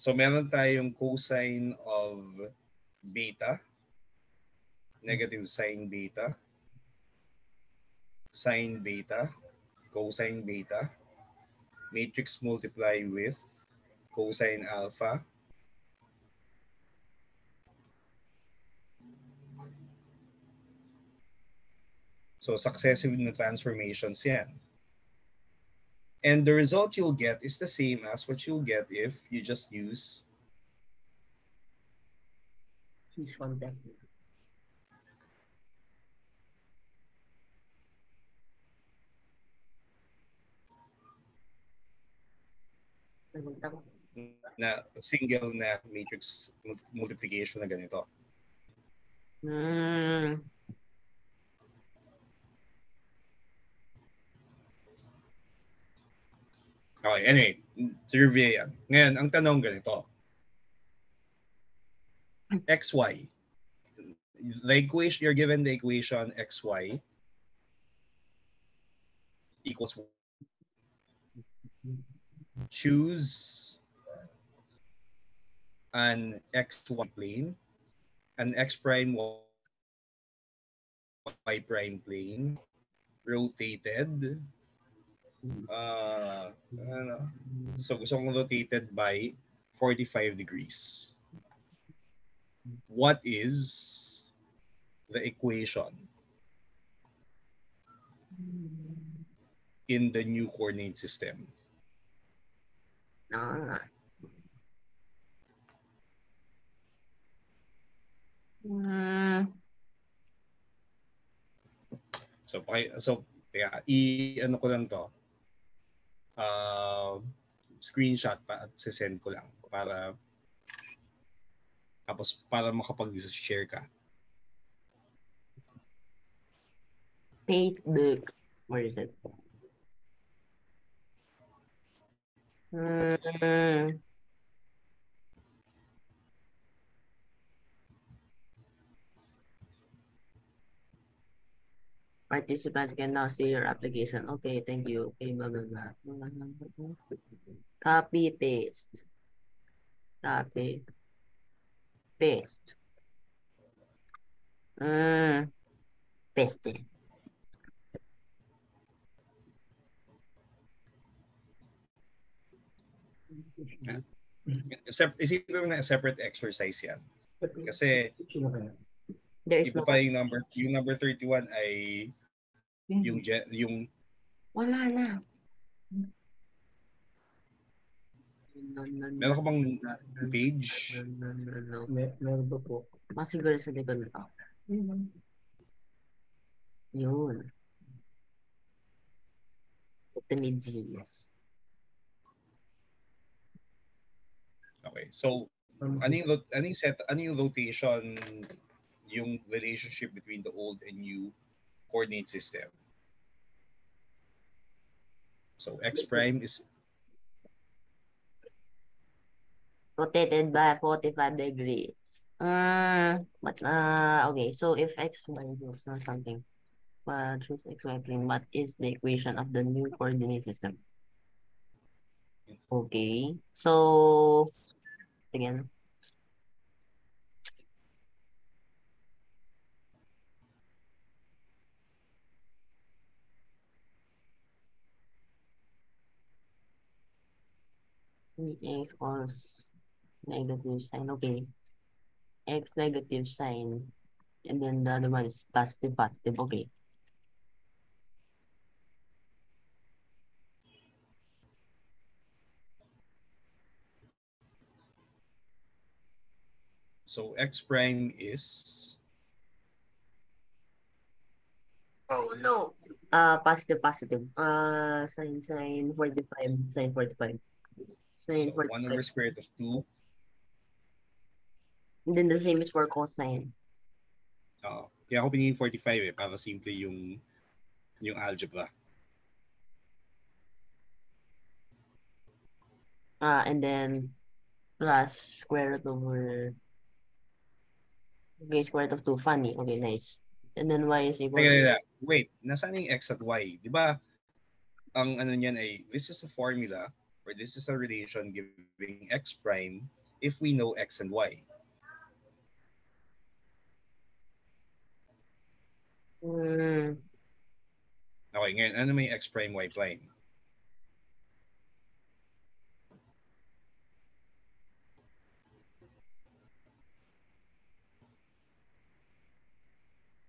so meron tayong cosine of beta, negative sine beta, cosine beta, matrix multiply with cosine alpha, so successive na transformations yan. And the result you'll get is the same as what you'll get if you just use na single na matrix multiplication na ganito. Okay, anyway, trivia yan. Ngayon, ang tanong ganito. XY. The equation, you're given the equation XY equals choose an XY plane, an X prime Y prime plane, rotated. So gusto kong rotated by 45 degrees. What is the equation in the new coordinate system? So i-ano ko lang to. Screenshot pa at send ko lang para tapos para makapag-share ka. Facebook. Where is it? Participants can now see your application. Okay, thank you. Okay, blah, blah, blah. Copy, paste. Copy. Paste. Paste. Isipin mo na separate exercise yan. Kasi there is iba pa yung number 31 ay yung Wala na. Meron ka bang page? Meron ba po? Masiguro sa likod na. Yun. Ultimate Genius. Okay. So, ano yung rotation, yung relationship between the old and new coordinate system? So, x prime is Rotated by 45 degrees. Okay, so if x, y equals something, choose x, y plane, what is the equation of the new coordinate system? Okay, so, again, x equals negative sign, okay, x negative sign, and then the other one is positive, okay. so x prime is Oh no. Positive. Sine 45, sine 45. Sine so 1 over 45. square root of 2. And then the same is for cosine. Kaya ako pinili 45 para simple yung algebra. And then plus square root over, okay, square root of 2. Funny. Okay, nice. And then y is equal Teka, wait, nasaan yung x at y? Di ba, ang ano niyan ay, this is a formula, or this is a relation giving x prime if we know x and y. Okay, ngayon, ano may x prime, y prime?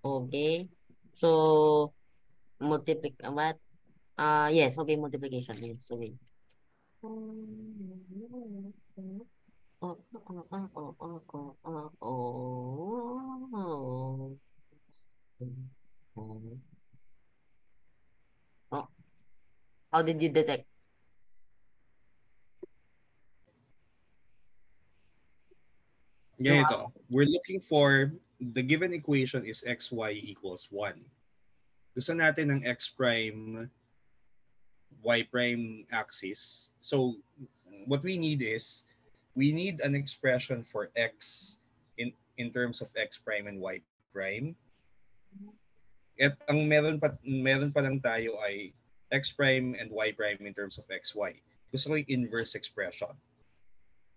Okay. So, what? Yes, okay, multiplication. Yes, okay. Oh, how did you detect? Ganito, we're looking for, the given equation is xy equals 1. Gusto natin ng x prime, y prime axis. So, what we need is, we need an expression for x in terms of x prime and y prime. At ang meron pa lang tayo ay x prime and y prime in terms of xy. Gusto ko yung inverse expression.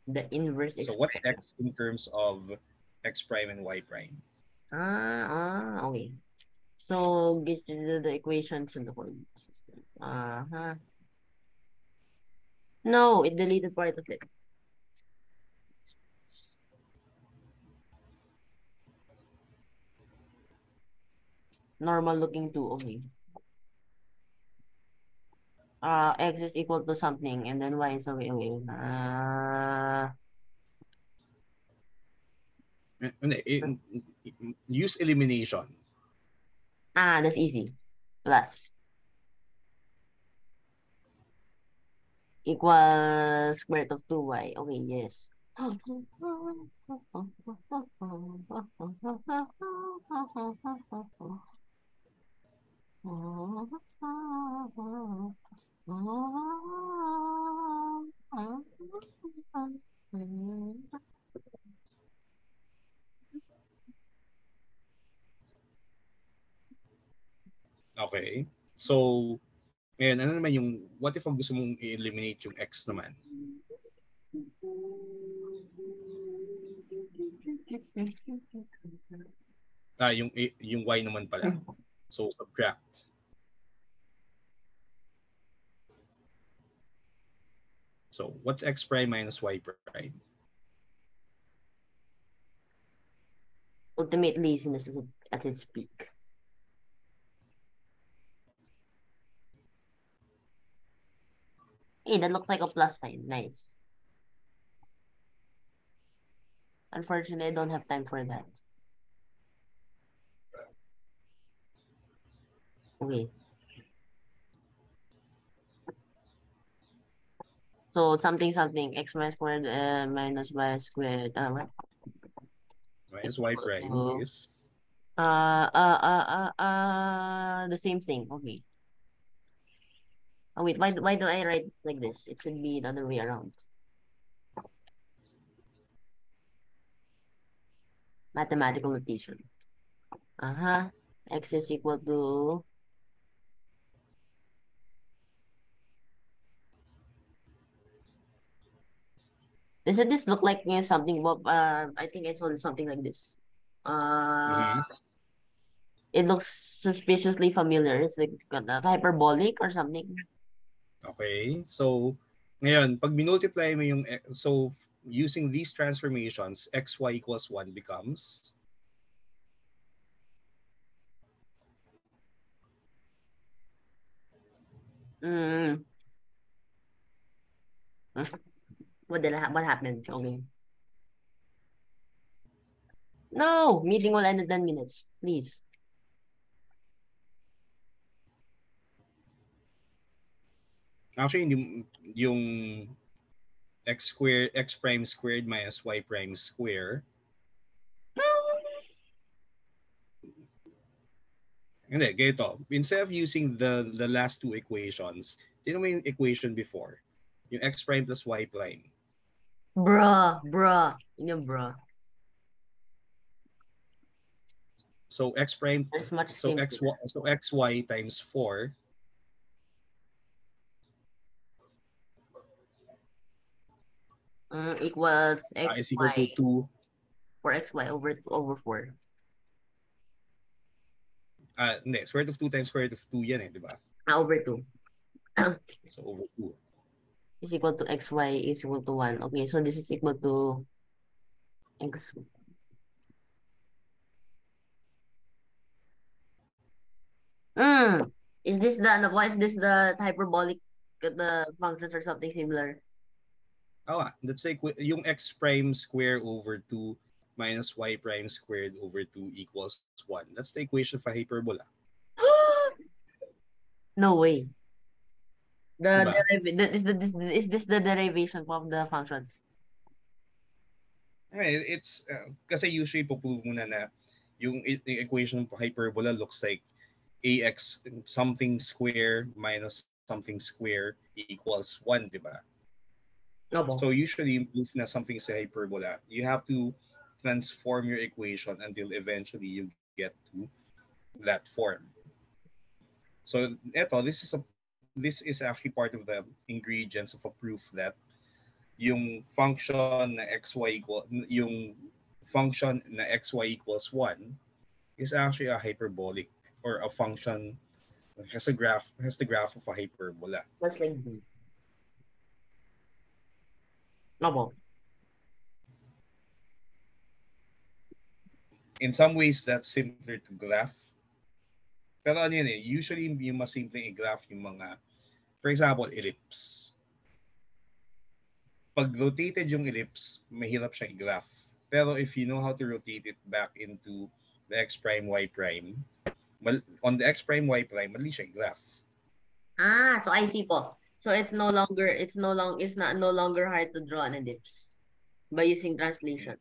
The inverse So expression. what's x in terms of x prime and y prime? Okay. So, get the equations in the coordinate system. No, it deleted part of it. Normal looking to, okay. X is equal to something, and then y is okay. Use elimination. That's easy. Plus. Equals square root of 2y. Okay, yes. Okay. So, ngayon, ano naman yung, what if gusto mong i-eliminate yung x naman? Yung y naman pala. So, subtract. So, what's x prime minus y prime? Ultimate laziness is at its peak. Hey, that looks like a plus sign. Nice. Unfortunately, I don't have time for that. Okay. So something x squared minus y squared. What? Minus y prime is The same thing. Okay. Oh wait, why do I write this like this? It should be the other way around. Mathematical notation. X is equal to doesn't this look like something about I think I saw something like this. mhm. It looks suspiciously familiar. It's like hyperbolic or something. Okay. So ngayon, pag minultiply mo yung so using these transformations, xy equals 1 becomes Mm. What happened? Okay. No, meeting will end in 10 minutes. Please. actually yung x prime squared minus y prime square. Hindi, ganito. Instead of using the last two equations, tingnan mo yung equation before. Yung x prime plus y prime. Bruh. Yun, bruh. So x prime, There's much so simpler. xy times 4 Equals is equal to xy 2. for xy over 4. Hindi, square root of 2 times square root of 2 yan eh, di ba? Over 2. So over 2. Is equal to xy is equal to 1. Okay, so this is equal to x. Is this why is this the hyperbolic the functions or something similar? That's like yung x prime square over 2 minus y prime squared over 2 equals 1. That's the equation for hyperbola. No way. Diba? Is this the derivation of the functions? It's kasi usually po-prove muna na yung equation for hyperbola looks like ax something square minus something square equals 1, di ba? Opo. So usually yung proof na something is a hyperbola, you have to transform your equation until eventually you get to that form. So this is actually part of the ingredients of a proof that yung function na xy equals 1 is actually a hyperbolic or a function has the graph of a hyperbola. That's like B. Opo. In some ways that's simpler to graph. Pero ano yun usually yung mas simple i-graph yung mga, for example, ellipse. Pag rotated yung ellipse, mahirap siyang i-graph. Pero if you know how to rotate it back into the x prime y prime, on the x prime y prime, mali siya i-graph. So I see po. So it's no longer hard to draw an ellipse by using translation.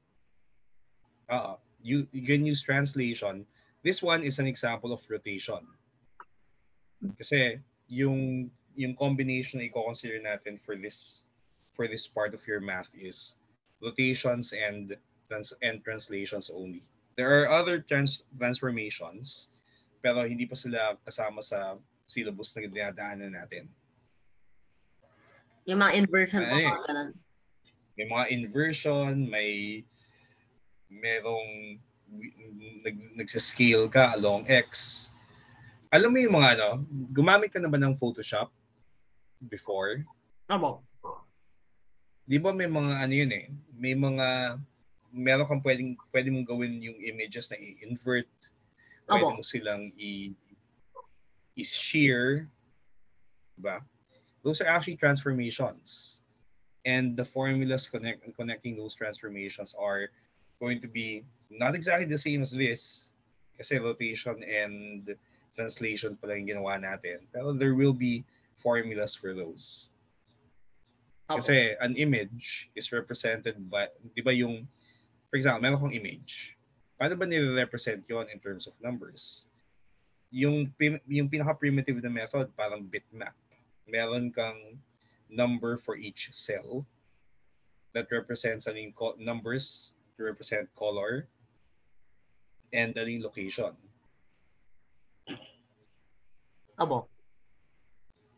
You can use translation. This one is an example of rotation. Kasi yung combination na i-consider natin for this part of your math is rotations and translations only. There are other transformations, pero hindi pa sila kasama sa syllabus na dinadaanan natin. Yung mga inversion po. May mga inversion, merong nagsascale ka along x. Alam mo yung mga gumamit ka na ba ng Photoshop before? Opo. Di ba may mga yun meron kang pwede mong gawin yung images na i-invert. Pwede mo silang i-shear. Diba? those are actually transformations. And the formulas connecting those transformations are going to be not exactly the same as this, kasi rotation and translation pala yung ginawa natin. Pero there will be formulas for those. Kasi an image is represented by, di ba yung, for example, meron kong image. Paano ba nire-represent yun in terms of numbers? Yung pinaka-primitive na method, parang bitmap. Meron kang number for each cell that represents numbers to represent color and location. Abo.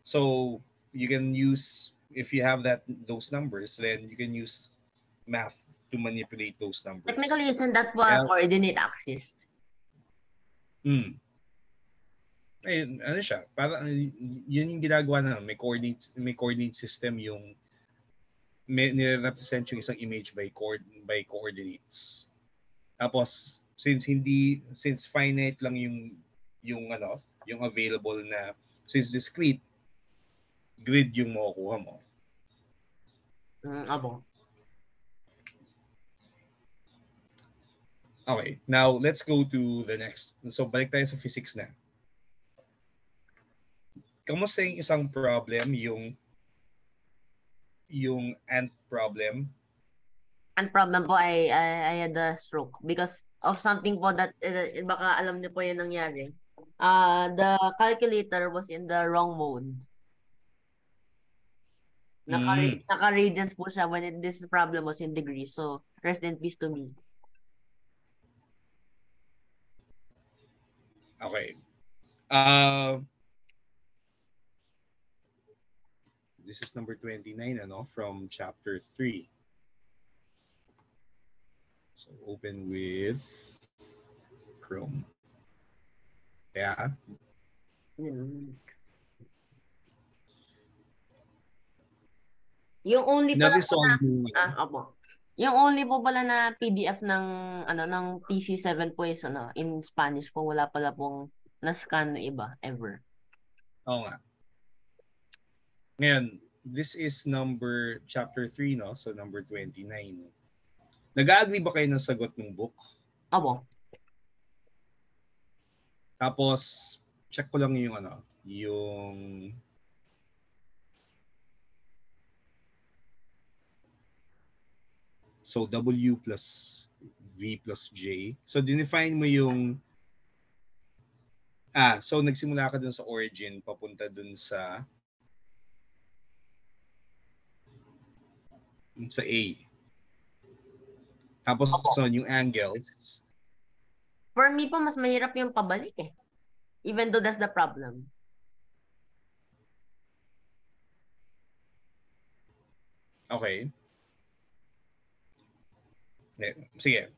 So you can use, if you have those numbers, then you can use math to manipulate those numbers. Technically, isn't that what coordinate axis? Ay, ano siya? Para yun yung ginagawa na may coordinate system yung nire-represent yung isang image by coordinates. Tapos since finite lang yung available na, since discrete, grid yung makukuha mo. Abo. Okay, now let's go to the next. So balik tayo sa physics na. Kamusta yung isang problem, yung ant problem? Ant problem po, I had a stroke because of something po that baka alam niyo po yung nangyari. The calculator was in the wrong mode. Naka-radians po siya when this problem was in degrees. So, rest in peace to me. Okay. This is number 29, from chapter 3. So, open with Chrome. Yeah. Yung only pala opo. Yung only po pala na PDF ng PC7 po is in Spanish po, wala pala pong na-scan na iba ever. Oo nga. Ngayon, this is chapter 3, no? So number 29. Nag-agree ba kayo ng sagot ng book? Opo. Tapos check ko lang yung so W plus V plus J. So define mo yung so nagsimula ka dun sa origin papunta dun sa A. Tapos yung angles. For me po, mas mahirap yung pabalik eh. Even though that's the problem. Okay. Sige.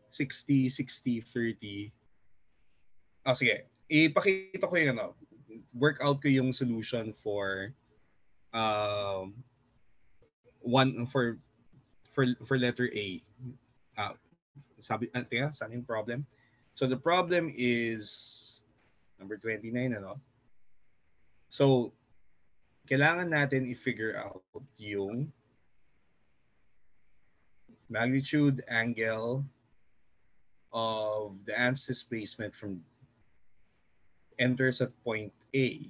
60, 30. Sige. Ipakita ko yung work out ko yung solution for for letter A. Saan yung problem? So the problem is number 29, So kailangan natin i-figure out yung magnitude angle of the ant's displacement from enters at point A.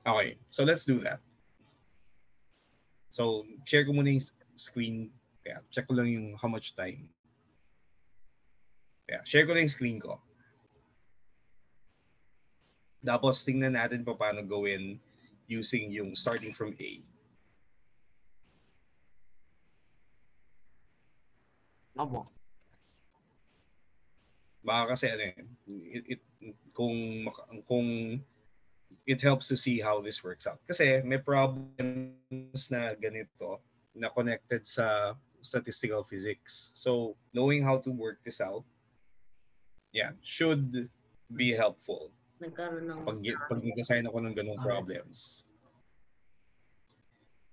Okay, so let's do that. So, share ko muna yung screen. Kaya, check ko lang yung how much time. Kaya, share ko lang yung screen ko. Tapos, tingnan natin pa paano gawin using yung starting from A. Opo. Baka kasi kung it helps to see how this works out. Kasi may problems na ganito na connected sa statistical physics. So, knowing how to work this out, should be helpful. Pag nag-assign ako ng ganung problems.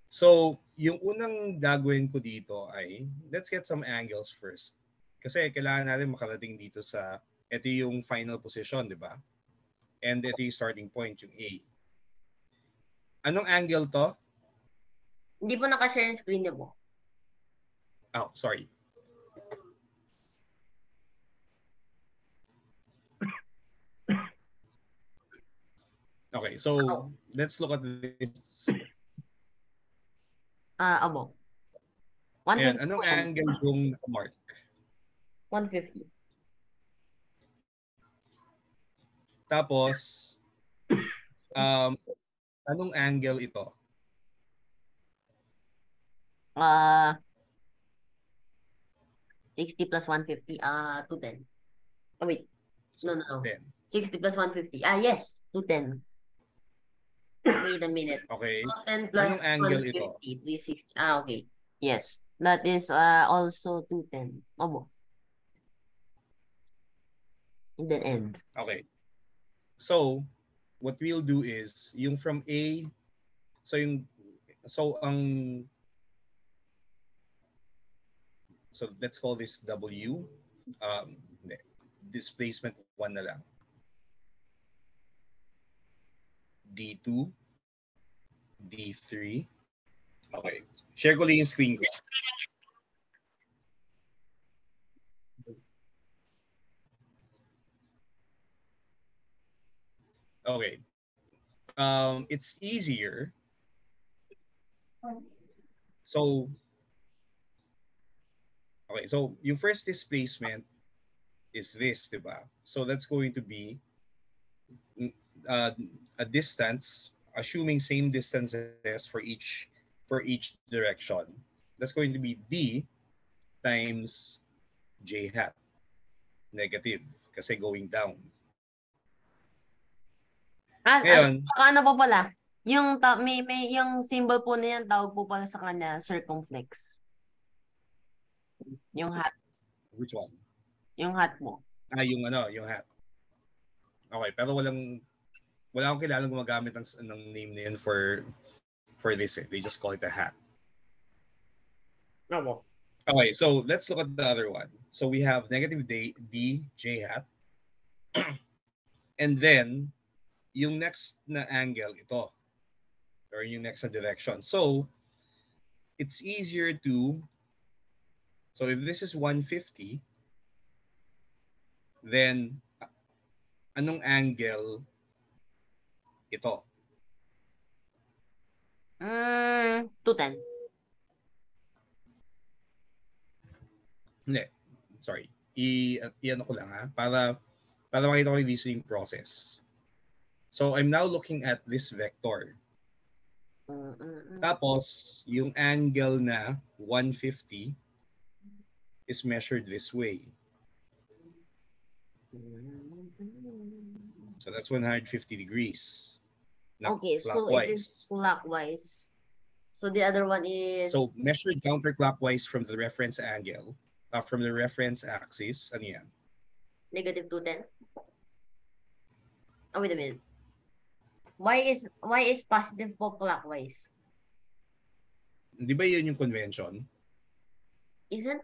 So, yung unang gagawin ko dito ay, let's get some angles first. Kasi kailangan natin makarating dito sa ito yung final position, di ba? And ito yung starting point, yung A. Anong angle to? Hindi po naka-share yung screen niyo po. Oh, sorry. Okay, so let's look at this. Abo. Ayan, 150 anong po yan. angle yung mark? 150. Tapos, anong angle ito? 60 plus 150, 210. Oh, wait. So, No. 10. 60 plus 150. Yes, 210. Wait a minute. Okay. 210 plus Anong angle ito? 150, 360. Okay. Yes. That is also 210. Obo. And then end. Okay. So, what we'll do is, yung from A, so let's call this W. Displacement 1 na lang. D2, D3. Okay. Share ko lang yung screen ko. Okay. It's easier. So, okay. So, yung first displacement is this, diba? So, that's going to be a distance, assuming same distances for each direction. That's going to be D times J hat. Negative kasi going down. Ngayon, Ano po pala? Yung may yung symbol po na yan, tawag po pala sa kanya circumflex. Yung hat. Which one? Yung hat mo. Yung hat. Okay, pero wala akong kilalang gumagamit ng name na yun for this. They just call it a hat. Opo. Okay, so let's look at the other one. So we have negative D J hat. And then, yung next na angle, ito. Or yung next na direction. So, it's easier to, so if this is 150, then, anong angle ito? 210. Hindi. Sorry. I-ano ko lang para makita ko yung listening process. So, I'm now looking at this vector. Tapos, yung angle na 150 is measured this way. So, that's 150 degrees. Okay, clockwise. so it is clockwise. So, the other one is... So, measured counterclockwise from the reference angle, from the reference axis. Ano yan? Negative 210. Oh, wait a minute. Why is positive po clockwise? Di ba yun yung convention? Isn't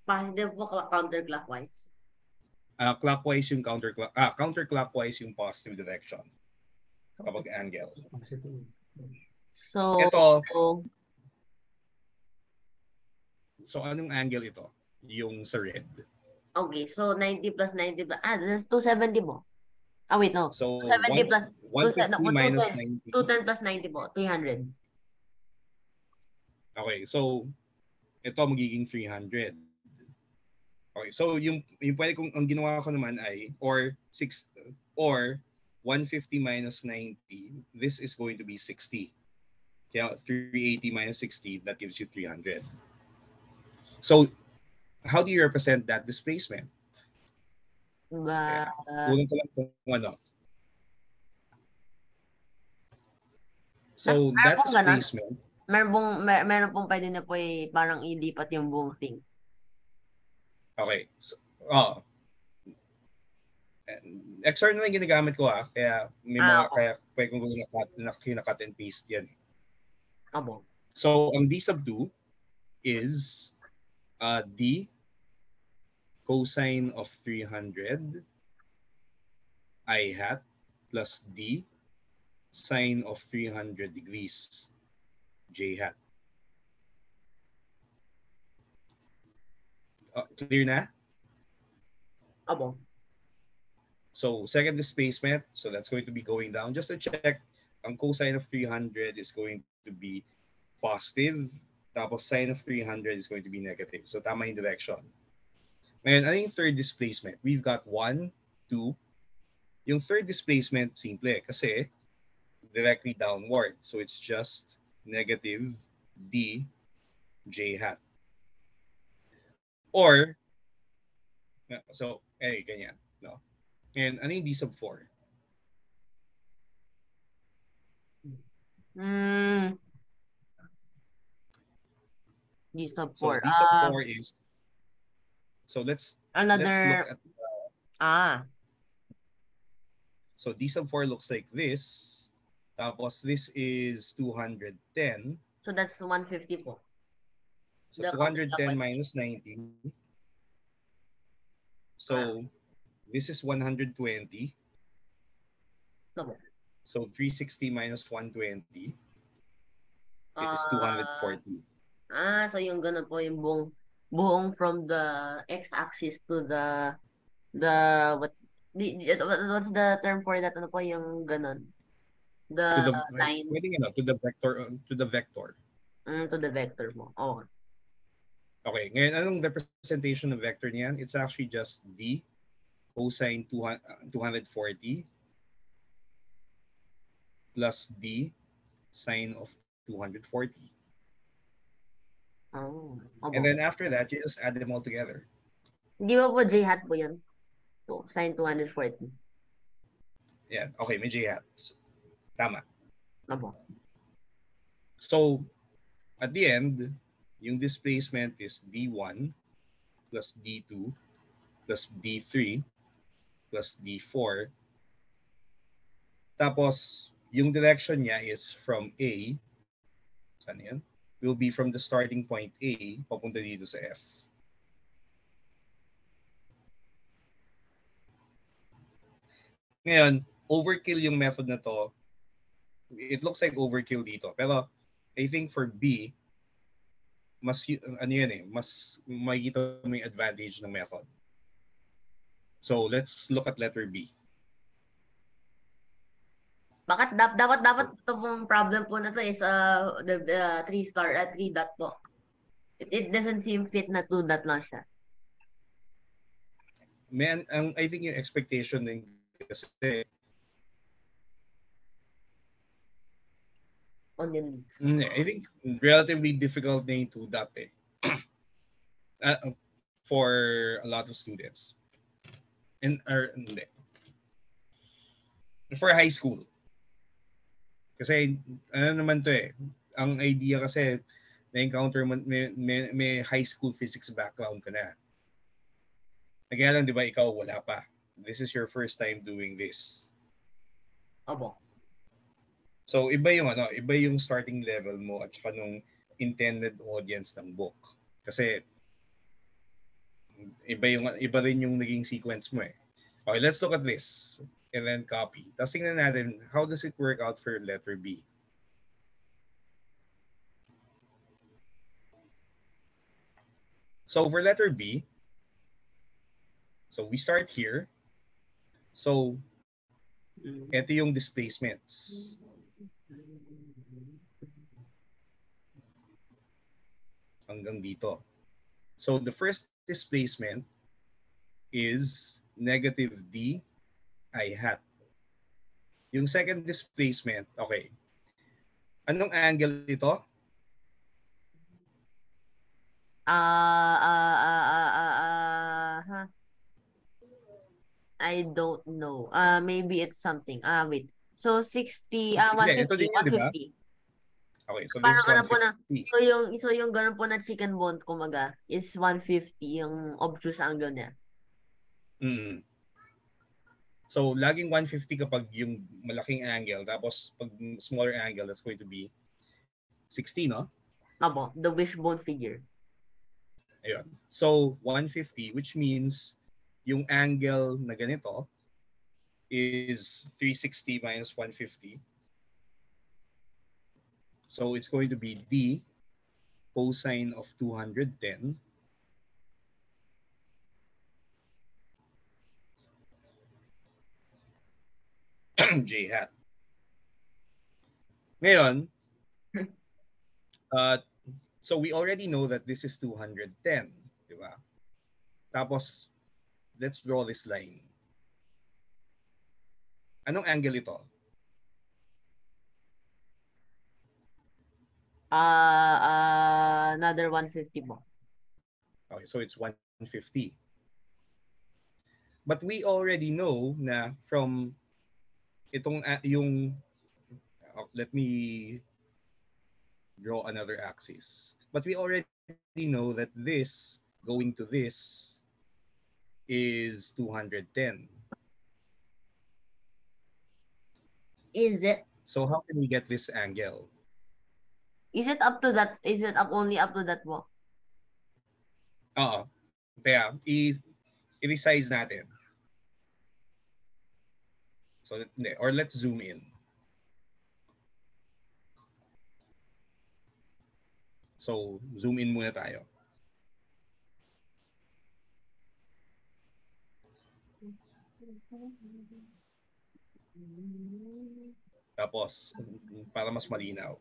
positive po counterclockwise? Clockwise yung counterclockwise yung positive direction kapag angle. So, ito, so anong angle ito? Yung sa red. Okay, so 90 plus 90 plus, that's 270 po. Wait, no. So 270 plus 150 minus 90. 210 plus 90 po, 300. Okay, so ito magiging 300. Okay, so yung pwede kong ang ginawa ko naman ay or 150 minus 90, this is going to be 60. Kaya 380 minus 60, that gives you 300. So how do you represent that displacement? Kulang ko lang kung ano. So that displacement, meron pong pwede na po parang ilipat yung buong thing. Okay. So, external na yung ginagamit ko kaya may mga kaya pwede kong gawin na cut and paste yan. Abo. So ang D sub 2 is D cosine of 300 I hat plus D sine of 300 degrees J hat. Clear na? Opo. So second displacement, so that's going to be going down. Just to check, ang cosine of 300 is going to be positive, tapos sine of 300 is going to be negative. So tama yung direction. Ngayon, ano yung third displacement? We've got 1, 2. Yung third displacement, simple kasi directly downward. So it's just negative D J hat. Or, so, ganyan. No? And ano yung D sub 4? D sub So 4. D sub 4 is, so let's look at, so D sub 4 looks like this. Tapos this is 210. So that's 150 po. So 210 minus 90. So this is 120. So 360 minus 120 is 240. So yung ganun po yung buong from the x-axis to the what's the term for that? Ano po yung ganun? The lines. To the vector. To the vector mo. Oh. Okay, ngayon anong representation of vector niyan? It's actually just D cosine 240 plus D sine of 240. Oh. And then after that, you just add them all together. Di ba po J hat po yun? So, sine 240. Yeah, okay, may J hat. Tama. Opo. So, at the end, yung displacement is D1 plus D2 plus D3 plus D4. Tapos, yung direction niya is from A, saan yan? Will be from the starting point A, papunta dito sa F. Ngayon, overkill yung method na to. It looks like overkill dito. Pero, I think for B, mas makikita mo yung advantage ng method. So, let's look at letter B. Bakit dapat ito pong problem po na to is the 3 star at 3 dot po. It doesn't seem fit na 2 dot lang siya. Man, I think yung expectation din kasi I think relatively difficult na yung 2 dot for a lot of students. For high school. Kasi ano naman to ang idea kasi na-encounter mo, may high school physics background ka na. Kaya lang, di ba, ikaw wala pa. This is your first time doing this. Opo. So, iba yung starting level mo at saka nung intended audience ng book. Kasi iba rin yung naging sequence mo Okay, let's look at this and then copy. Tapos tingnan natin, how does it work out for letter B? So for letter B, so we start here. So, ito yung displacements. Hanggang dito. So the first displacement is negative D I hat. Yung second displacement, okay. Anong angle ito? I don't know. Maybe it's something. Wait. So 60, 150, Ito din yun, 150. Okay, so this is 150. So yung ganun po na chicken bone, kumaga, is 150 yung obtuse angle niya. So, laging 150 kapag yung malaking angle, tapos pag smaller angle, that's going to be 60, no? Opo, the wishbone figure. Ayun. So, 150, which means yung angle na ganito is 360 minus 150. So it's going to be D cosine of 210 J hat. Ngayon, so we already know that this is 210, di ba? Tapos, let's draw this line. Anong angle ito? Another 150 po. Okay, so it's 150. But we already know na from itong let me draw another axis. But we already know that this going to this is 210. Is it? So how can we get this angle? Is it up to that? Is it up only up to that po? Oo. Kaya, i-resize natin. So, or let's zoom in. So, zoom in muna tayo. Tapos, para mas malinaw.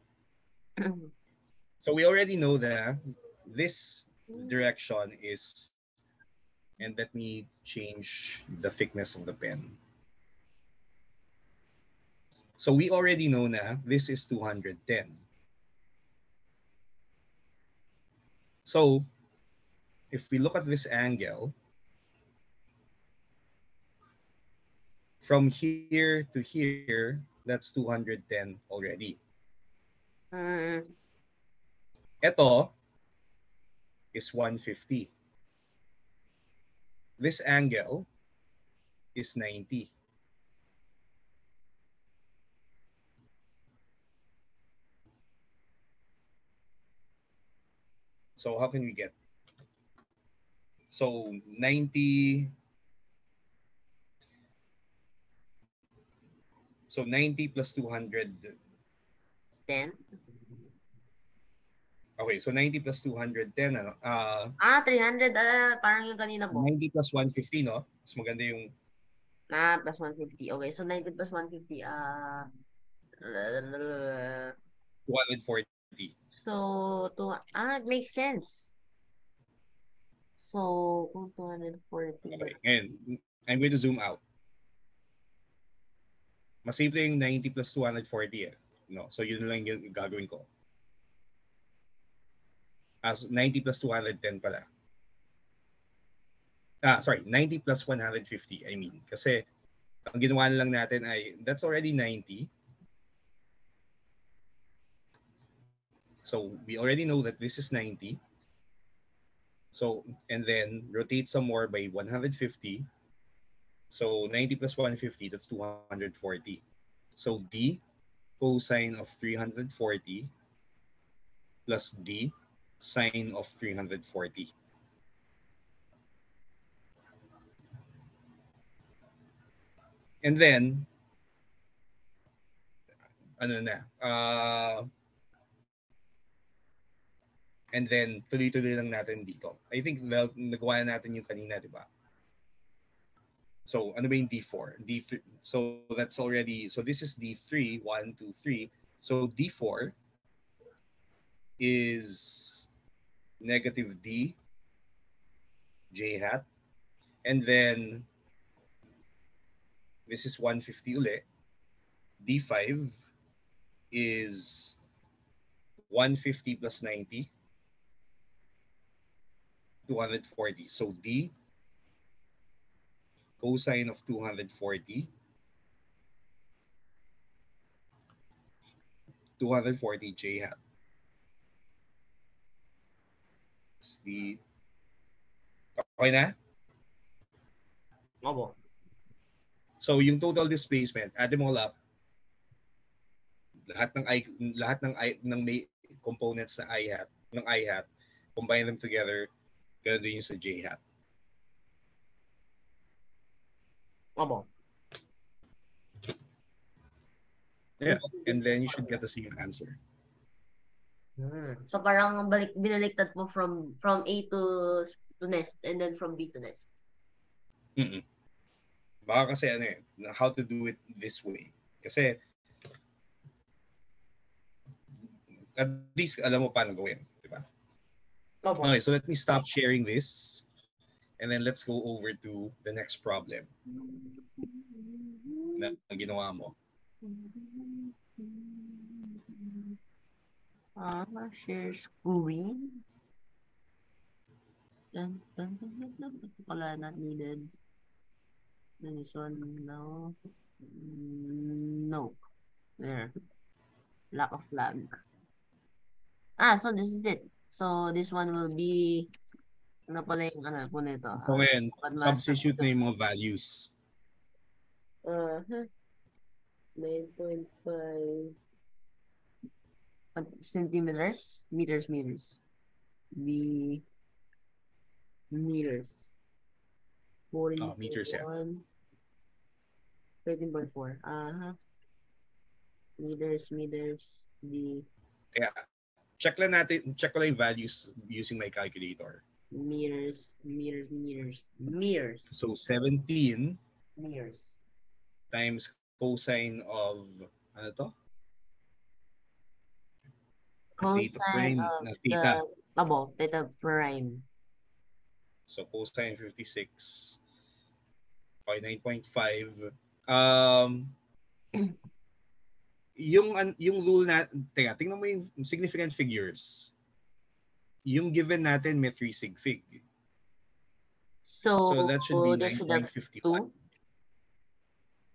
So, we already know that this direction is, and let me change the thickness of the pen. So, we already know na this is 210. So, if we look at this angle, from here to here, that's 210 already. Ito is 150. This angle is 90. So how can we get? So 90. So 90 plus 200. 10? Okay, so 90 plus 210, ano? 300. Parang yung kanina po. 90 plus 150, no? Mas maganda yung... Plus 150. Okay, so 90 plus 150. 240. So, it makes sense. So, kung 240. Okay, ngayon, I'm going to zoom out. Mas simple yung 90 plus 240 eh. No? So yun lang yung gagawin ko. As 90 plus 210 pala. Sorry, 90 plus 150, I mean. Kasi ang ginawa lang natin ay, that's already 90. So we already know that this is 90. So, and then rotate some more by 150. So 90 plus 150, that's 240. So D cosine of 340 plus D sine of 340. And then, ano na, and then tuloy-tuloy lang natin dito. I think nagawa natin yung kanina, di ba? So, ano ba yung D4? D3. So, that's already, so this is D3, 1, 2, 3. So, D4 is negative D, J hat. And then, this is 150 uli. D5 is 150 plus 90, 240. So, D cosine of 240, 240 J hat. The okay na? Opo. So yung total displacement, add them all up. Lahat ng may components na I hat, combine them together, ganun din yung sa J hat. Opo. Yeah, and then you should get the same answer. So parang binaliktad mo from A to nest and then from B to nest. Mm-mm. Baka kasi how to do it this way. Kasi at least alam mo paano gawin, di ba? Okay, so let me stop sharing this and then let's go over to the next problem na ginawa mo. Share screen. Wala, not needed. This one, no. No. There. Lack of lag. So this is it. So this one will be ano pala yung ano po nito? So ngayon, substitute na yung mga values. 9.5 centimeters, meters, B meters. 14.1 meters, yeah. 13.4. Meters, B. Yeah. Check lang yung values using my calculator. Meters. So 17 meters times cosine of ano to? Cosine prime of na theta. Theta prime. So cosine 56 by 9.5. Yung rule na, tingnan mo yung significant figures. Yung given natin may 3 sig fig. So that should be 9.51.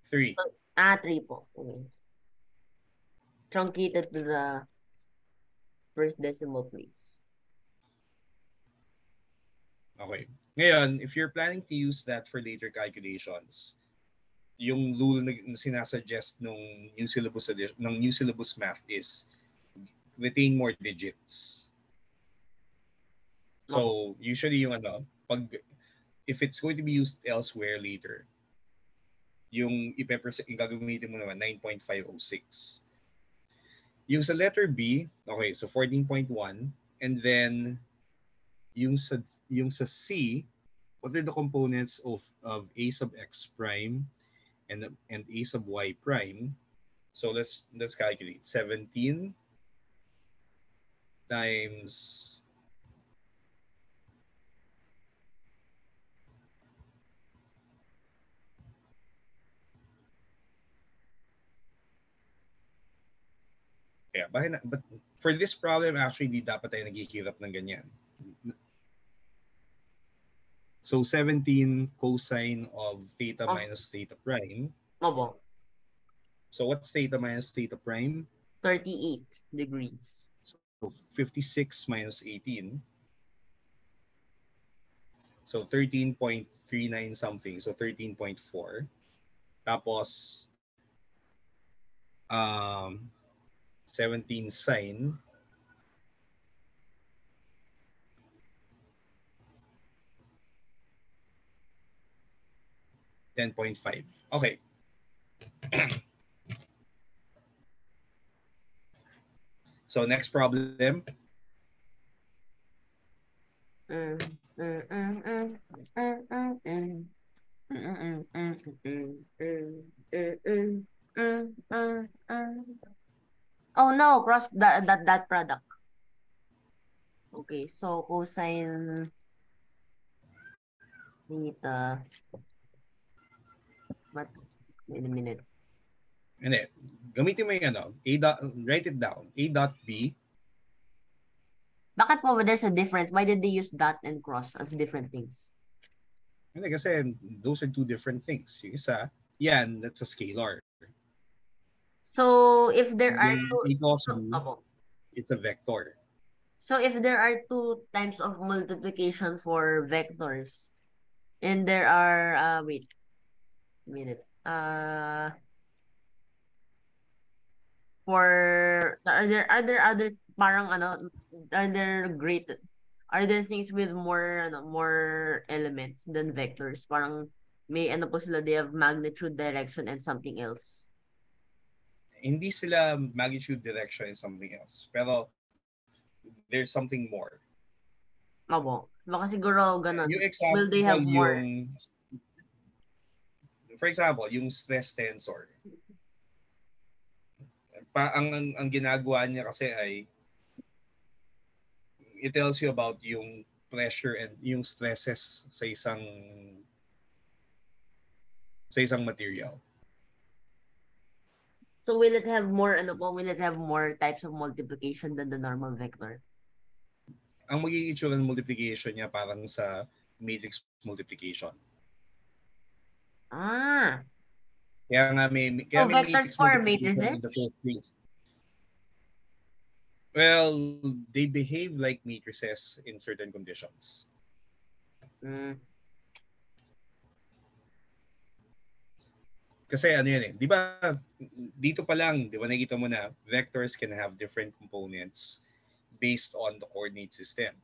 3. 3 po. Okay. Truncated to the first decimal place. Okay. Ngayon, if you're planning to use that for later calculations, yung rule na sinasuggest ng new syllabus math is retain more digits. So, usually yung if it's going to be used elsewhere later, yung gagamitin mo naman 9.506. Yung sa letter B, okay, so 14.1, and then yung sa C, what are the components of a sub x prime and a sub y prime? So let's calculate. 17 times but for this problem, actually, di dapat tayo naghihirap ng ganyan. So 17 cosine of theta minus theta prime. So what's theta minus theta prime? 38 degrees. So 56 minus 18. So 13.39 something. So 13.4. Tapos 17 sine. $10.5. Okay. So next problem. Oh no, cross that product. Okay, so cosine theta. But wait a minute. Hindi. Gamitin mo yung write it down. A dot B. Bakit po there's a difference? Why did they use dot and cross as different things? Hindi kasi those are two different things. Yung isa, yan, that's a scalar. So if there are it's a vector. So if there are 2 types of multiplication for vectors, and there are wait a minute. Are there other parang are there things with more elements than vectors? Parang may po sila, they have magnitude, direction, and something else. hindi sila magnitude, direction, and something else. Pero there's something more. Opo. Baka siguro ganun. Yung Will they example, have more? For example, yung stress tensor. Ang ginagawa niya kasi ay it tells you about yung pressure and yung stresses sa isang material. So will it have more will it have more types of multiplication than the normal vector? Ang magiging itsura ng multiplication niya parang sa matrix multiplication. Ah. Kaya may vectors matrix for multiplication matrices? in the first place. Well, they behave like matrices in certain conditions. Kasi ano yan di ba, dito pa lang, di ba nakita mo na vectors can have different components based on the coordinate system.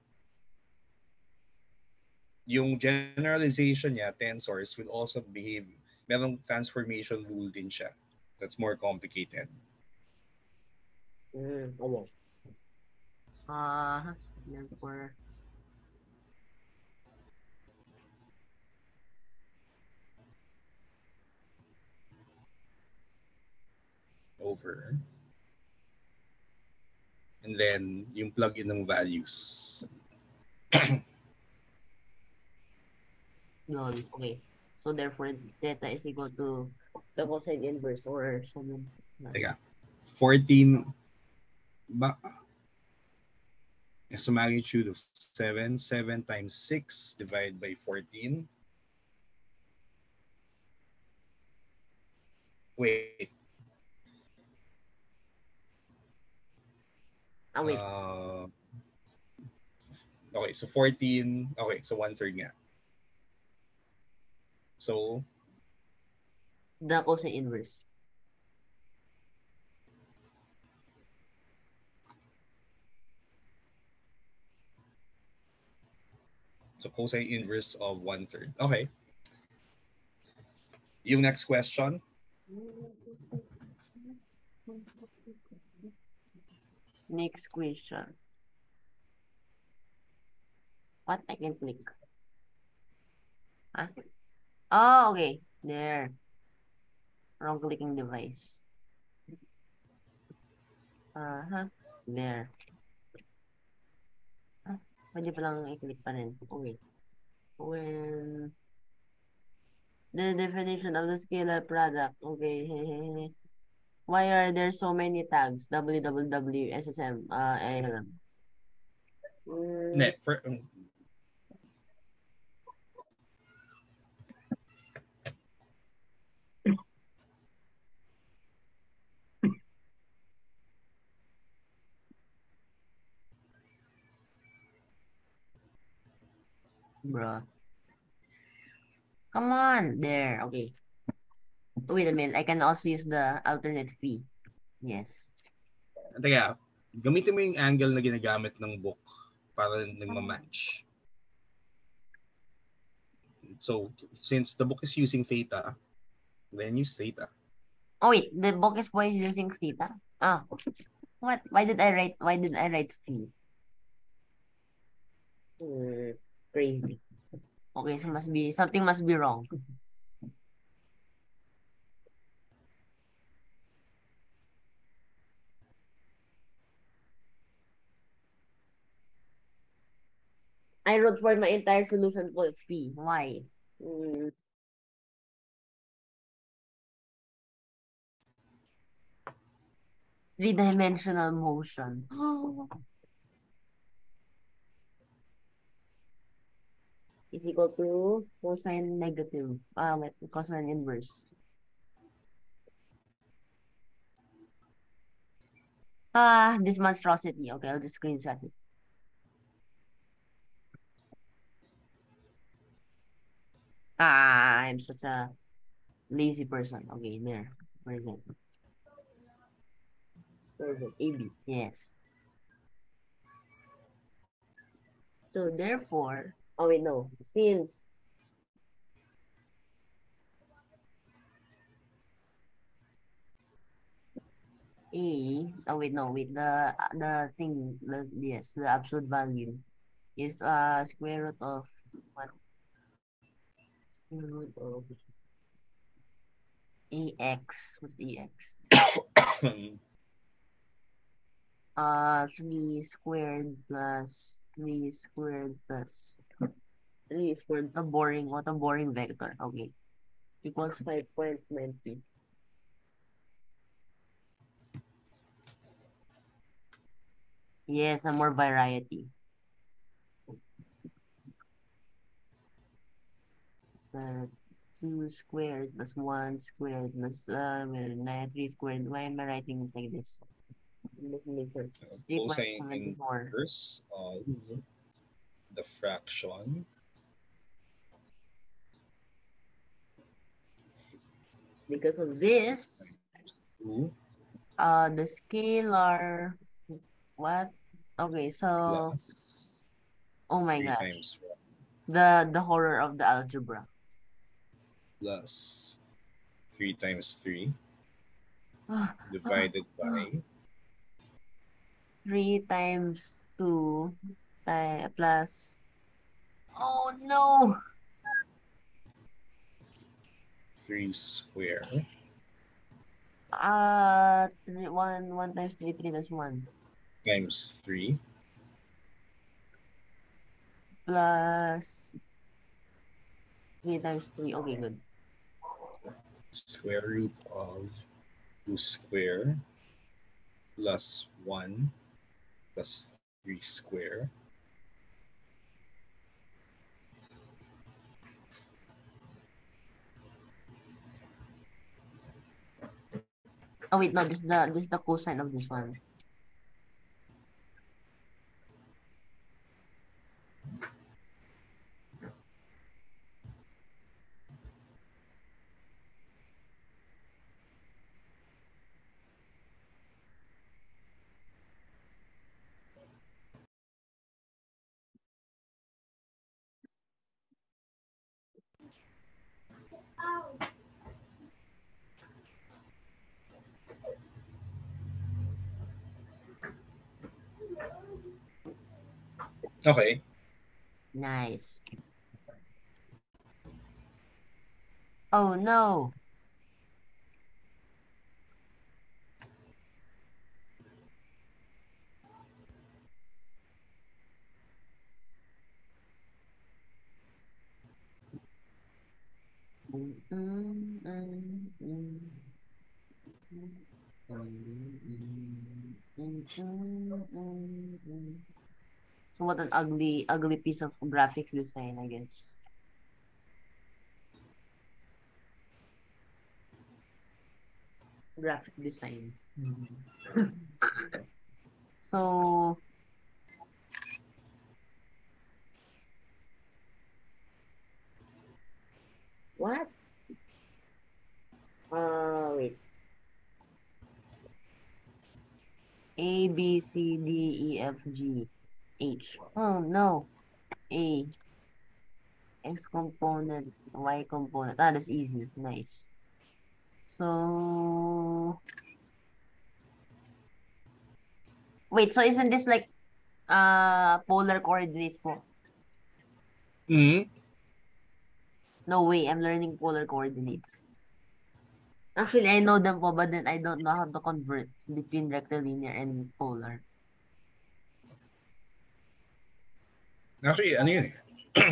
Yung generalization niya, tensors, will also behave, merong transformation rule din siya. That's more complicated. Okay. Therefore, over. And then, yung plug-in ng values. Lol. Okay. So therefore, theta is equal to the cosine inverse or something. Teka. 14 is a magnitude of 7. 7 times 6 divided by 14. Wait. Wait. Okay, so 14. Okay, so 1/3 nga. So, the cosine inverse. So cosine inverse of 1/3. Okay. Yung next question. Next question. What? I can click. Huh? Oh, okay. There. Wrong clicking device. There. Pwede palang i-click pa rin. Okay. When the definition of the scalar product. Okay. Why are there so many tags? www, SSM, ALM. Bruh. Come on. There. Okay. Wait a minute. I can also use the alternate fee. Yes. Teka, gamitin mo yung angle na ginagamit ng book para nagmamatch. So, since the book is using theta, then use theta. Oh wait, the book is using theta? What? Why did I write phi? Crazy. Okay, so something must be wrong. I wrote for my entire solution for phi. Why? Three-dimensional motion. Is equal to cosine negative. Cosine inverse. This monstrosity. Okay, I'll just screenshot it. I'm such a lazy person. Okay, there. Where is it? Where is it? AB. Yes. So therefore, oh wait, no. Since Oh wait, no, wait. The thing, yes, the absolute value is square root of what? Square root of ax. What's ax? 3 squared plus 3 squared plus 3 squared. What a boring vector. Okay. Equals 5.90. Yes, some more variety. So 2 squared plus 1 squared plus 3 squared. Why am I writing it like this? Make sense. Cosine 3.74. inverse of the fraction Because of this, times 2 the scalar, what? Okay, so, plus oh my 3 gosh, times 1 the horror of the algebra. plus 3 times 3 divided by 3 times 2 plus, oh no! 3 square 1 times 3, 3 plus 1 times 3 plus 3 times 3. Okay, good. square root of 2 square plus 1 plus 3 square Oh wait, no, this is the cosine of this one. Okay. Nice. Oh no. So what an ugly piece of graphics design, I guess. Graphic design. So what? Wait. A B C D E F G H. Oh no. A X component, Y component. Ah, that's easy. Nice. So wait, so isn't this like polar coordinates po? Mm-hmm. No way, I'm learning polar coordinates. Actually, I know them po, but then I don't know how to convert between rectilinear and polar. Actually, ano yun eh?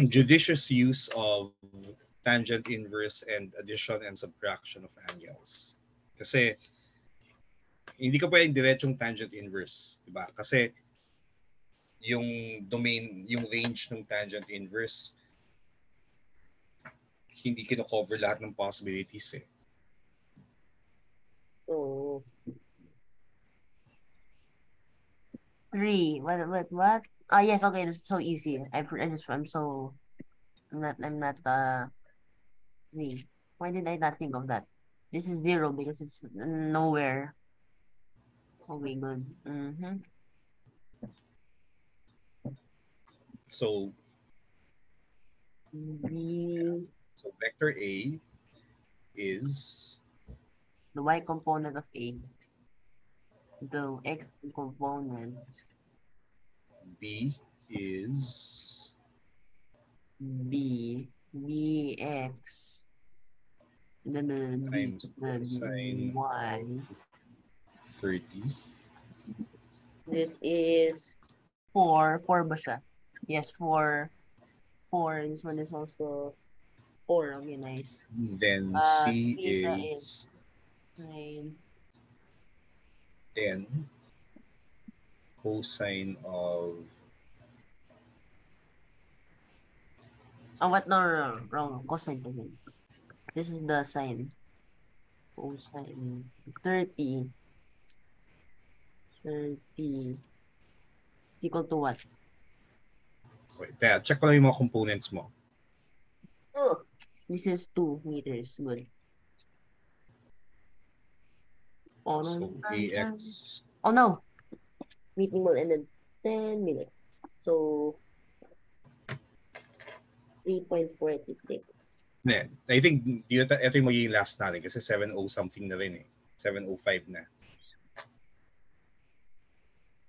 Judicious use of tangent inverse and addition and subtraction of angles. Kasi hindi ka pwedeng diretsong tangent inverse, di ba? Kasi yung domain, yung range ng tangent inverse, hindi kino-cover lahat ng possibilities eh. So 3. What? Ah, yes, okay, this is so easy. I'm not 3. Why did I not think of that? This is 0 because it's nowhere. Okay, good. Mm-hmm. So, The so vector A is Y component of A. the x component B is b bx, and then the d times is gonna be cosine y. 30. This is 4 ba siya? Yes, 4. This one is also 4. Okay, nice. Then C Theta is is 9. 10 cosine of Oh, what? No, no, no, wrong. Cosine again. This is the sine. Cosine 30. 30 is equal to what? wait, check ko lang yung mga components mo. Oh, this is 2 meters. Good. Oh, no, So no, AX, oh, no. Meeting will end in 10 minutes. So, 3.46. I think ito yung magiging last natin kasi 7:00 something na rin eh. 7:05 na.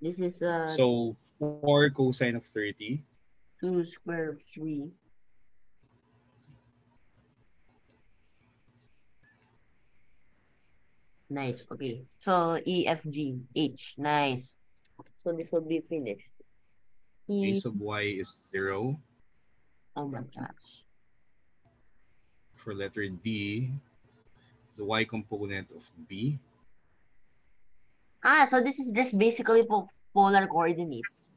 This is So 4 cosine of 30. 2 square of 3. Nice. Okay. So, E, F, G, H. Nice. So, this will be finished. A E, sub Y is 0. oh my gosh. For letter D, the Y component of B. So this is just basically polar coordinates.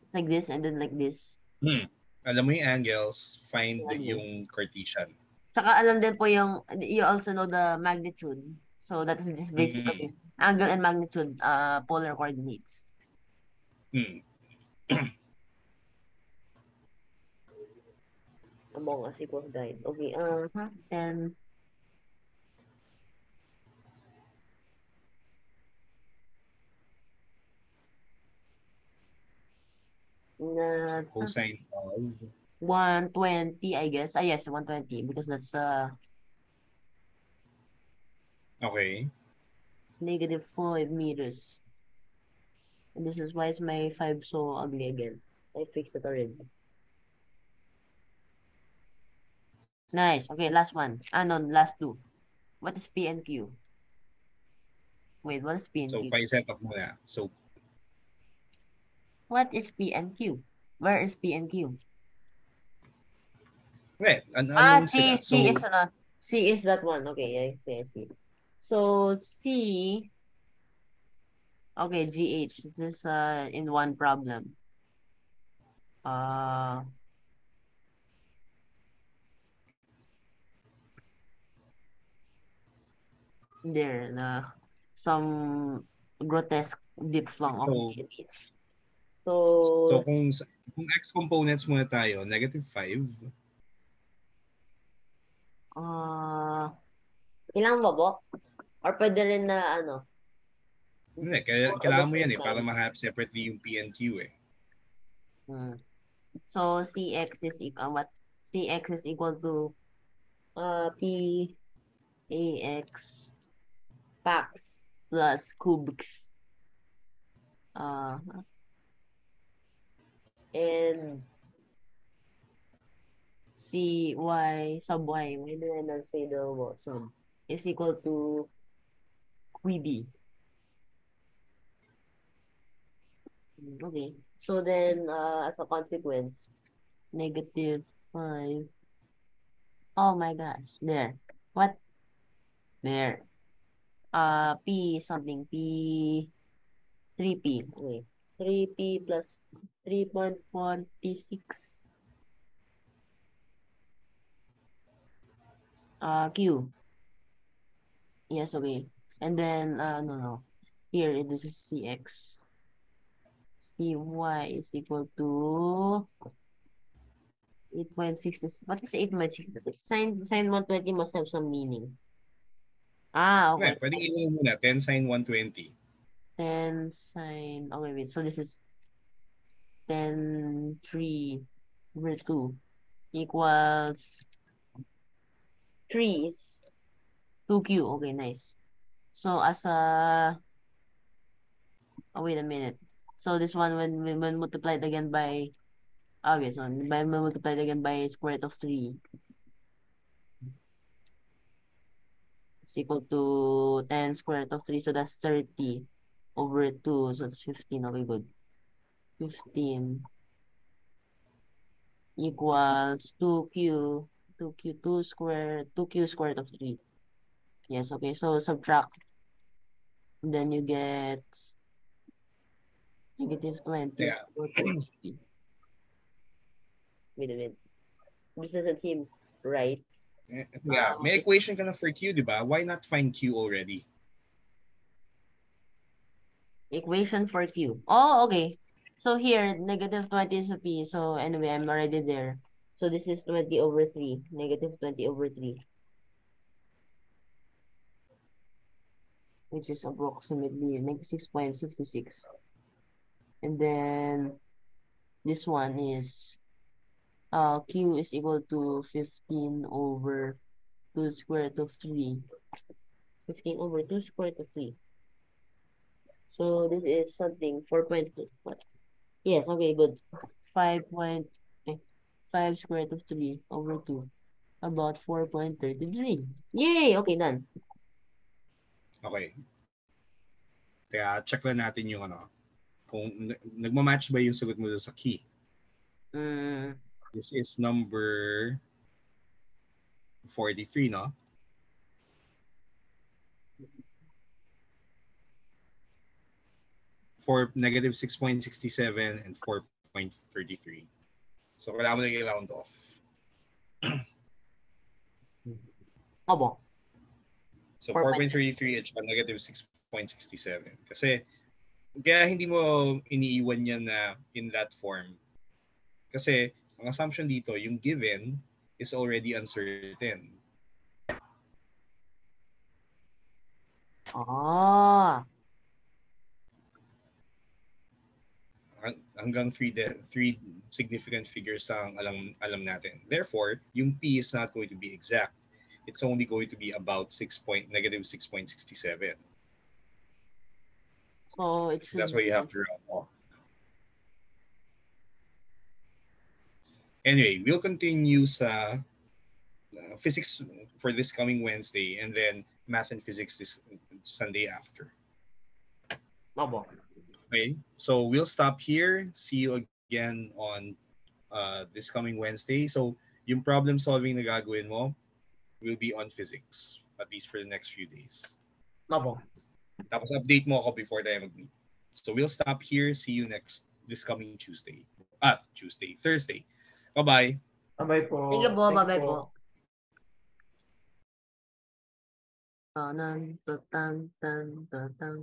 It's like this and then like this. Alam mo yung angles, find Like yung this. Cartesian. Tsaka alam din po yung, you also know the magnitude. So that is just basically angle and magnitude, polar coordinates. Hmm. Among Us equals guide. Okay, then So cosine of 120, I guess. Yes, 120 because that's okay. negative 5 meters. And this is why is my 5 so ugly again. I fixed it already. Nice. Okay, last one. No, last two. What is P and Q? Wait, what is P and So Q? pa-set up muna. So What is P and Q? Where is P and Q? unknown sila. So C is that one. Okay, I see. So C, okay, GH. This is in one problem. Uh, there some grotesque dips lang of so GH. so So kung X components muna tayo, -5. ilang ba po? Or pwede rin na ano? Hindi, At the kailangan mo yan same eh para time. ma-have separately yung P and Q eh. So CX is equal what? CX is equal to P AX packs plus cubics. And CY sub Y. Why did I not say the sub? Is equal to QB. Okay. So then as a consequence, -5. Oh my gosh. There. What? There. P something. P 3P. Okay. 3P plus 3.46. Q. Yes, okay. And then, no. Here, this is CX. CY is equal to 8.6. What is 8.6? Sine 120 must have some meaning. Okay. Pwedeng iwan muna, 10 sine 120. 10 sine. Okay, wait. So this is 10, 3 over 2 equals 3 is 2Q. Okay, nice. So as a Oh, wait a minute. So this one, when multiplied again by, okay, so when multiplied again by square root of 3, it's equal to 10 square root of 3, so that's 30 over 2, so that's 15. Okay, good. 15 equals 2q, 2q squared of 3. Yes, okay, so subtract. Then you get negative 20 Yeah. squared of 3. Wait a minute. This doesn't seem right. Yeah, may equation ka na for Q, di ba? Why not find Q already? Equation for Q. Oh, okay. So here, negative 20 is a P. So anyway, I'm already there. So this is 20 over 3. Negative 20 over 3. Which is approximately negative 6.66. And then this one is Q is equal to 15 over 2 square root of 3. 15 over 2 square root of 3. So this is something 4.2. What? Yes, okay, good. 5 square root of 3 over 2. About 4.33. Yay! Okay, done. Okay. Kaya check lang natin yung ano, kung nagmamatch ba yung sagot mo sa key. Mm, This is number 43, no? For negative 6.67 and 4.33. So, kailangan mo na i-round off. Opo. So, 4.33. 4.33 at negative 6.67. Kasi, kaya hindi mo iniiwan yan na in that form. Kasi, ang assumption dito, yung given is already uncertain. Ah. Hanggang three significant figures ang alam natin. Therefore, yung P is not going to be exact. It's only going to be about negative 6.67. So it should That's why you have to round off. Anyway, we'll continue sa physics for this coming Wednesday and then math and physics this Sunday after. Opo. Okay, so we'll stop here. See you again on this coming Wednesday. So yung problem solving na gagawin mo will be on physics, at least for the next few days. Opo. Tapos update mo ako before tayo mag-meet. So we'll stop here. See you this coming Thursday. Bye-bye. Bye-bye po. Thank you po. Thank you Bye-bye po. po. Tanan, tatan, tan, tatang,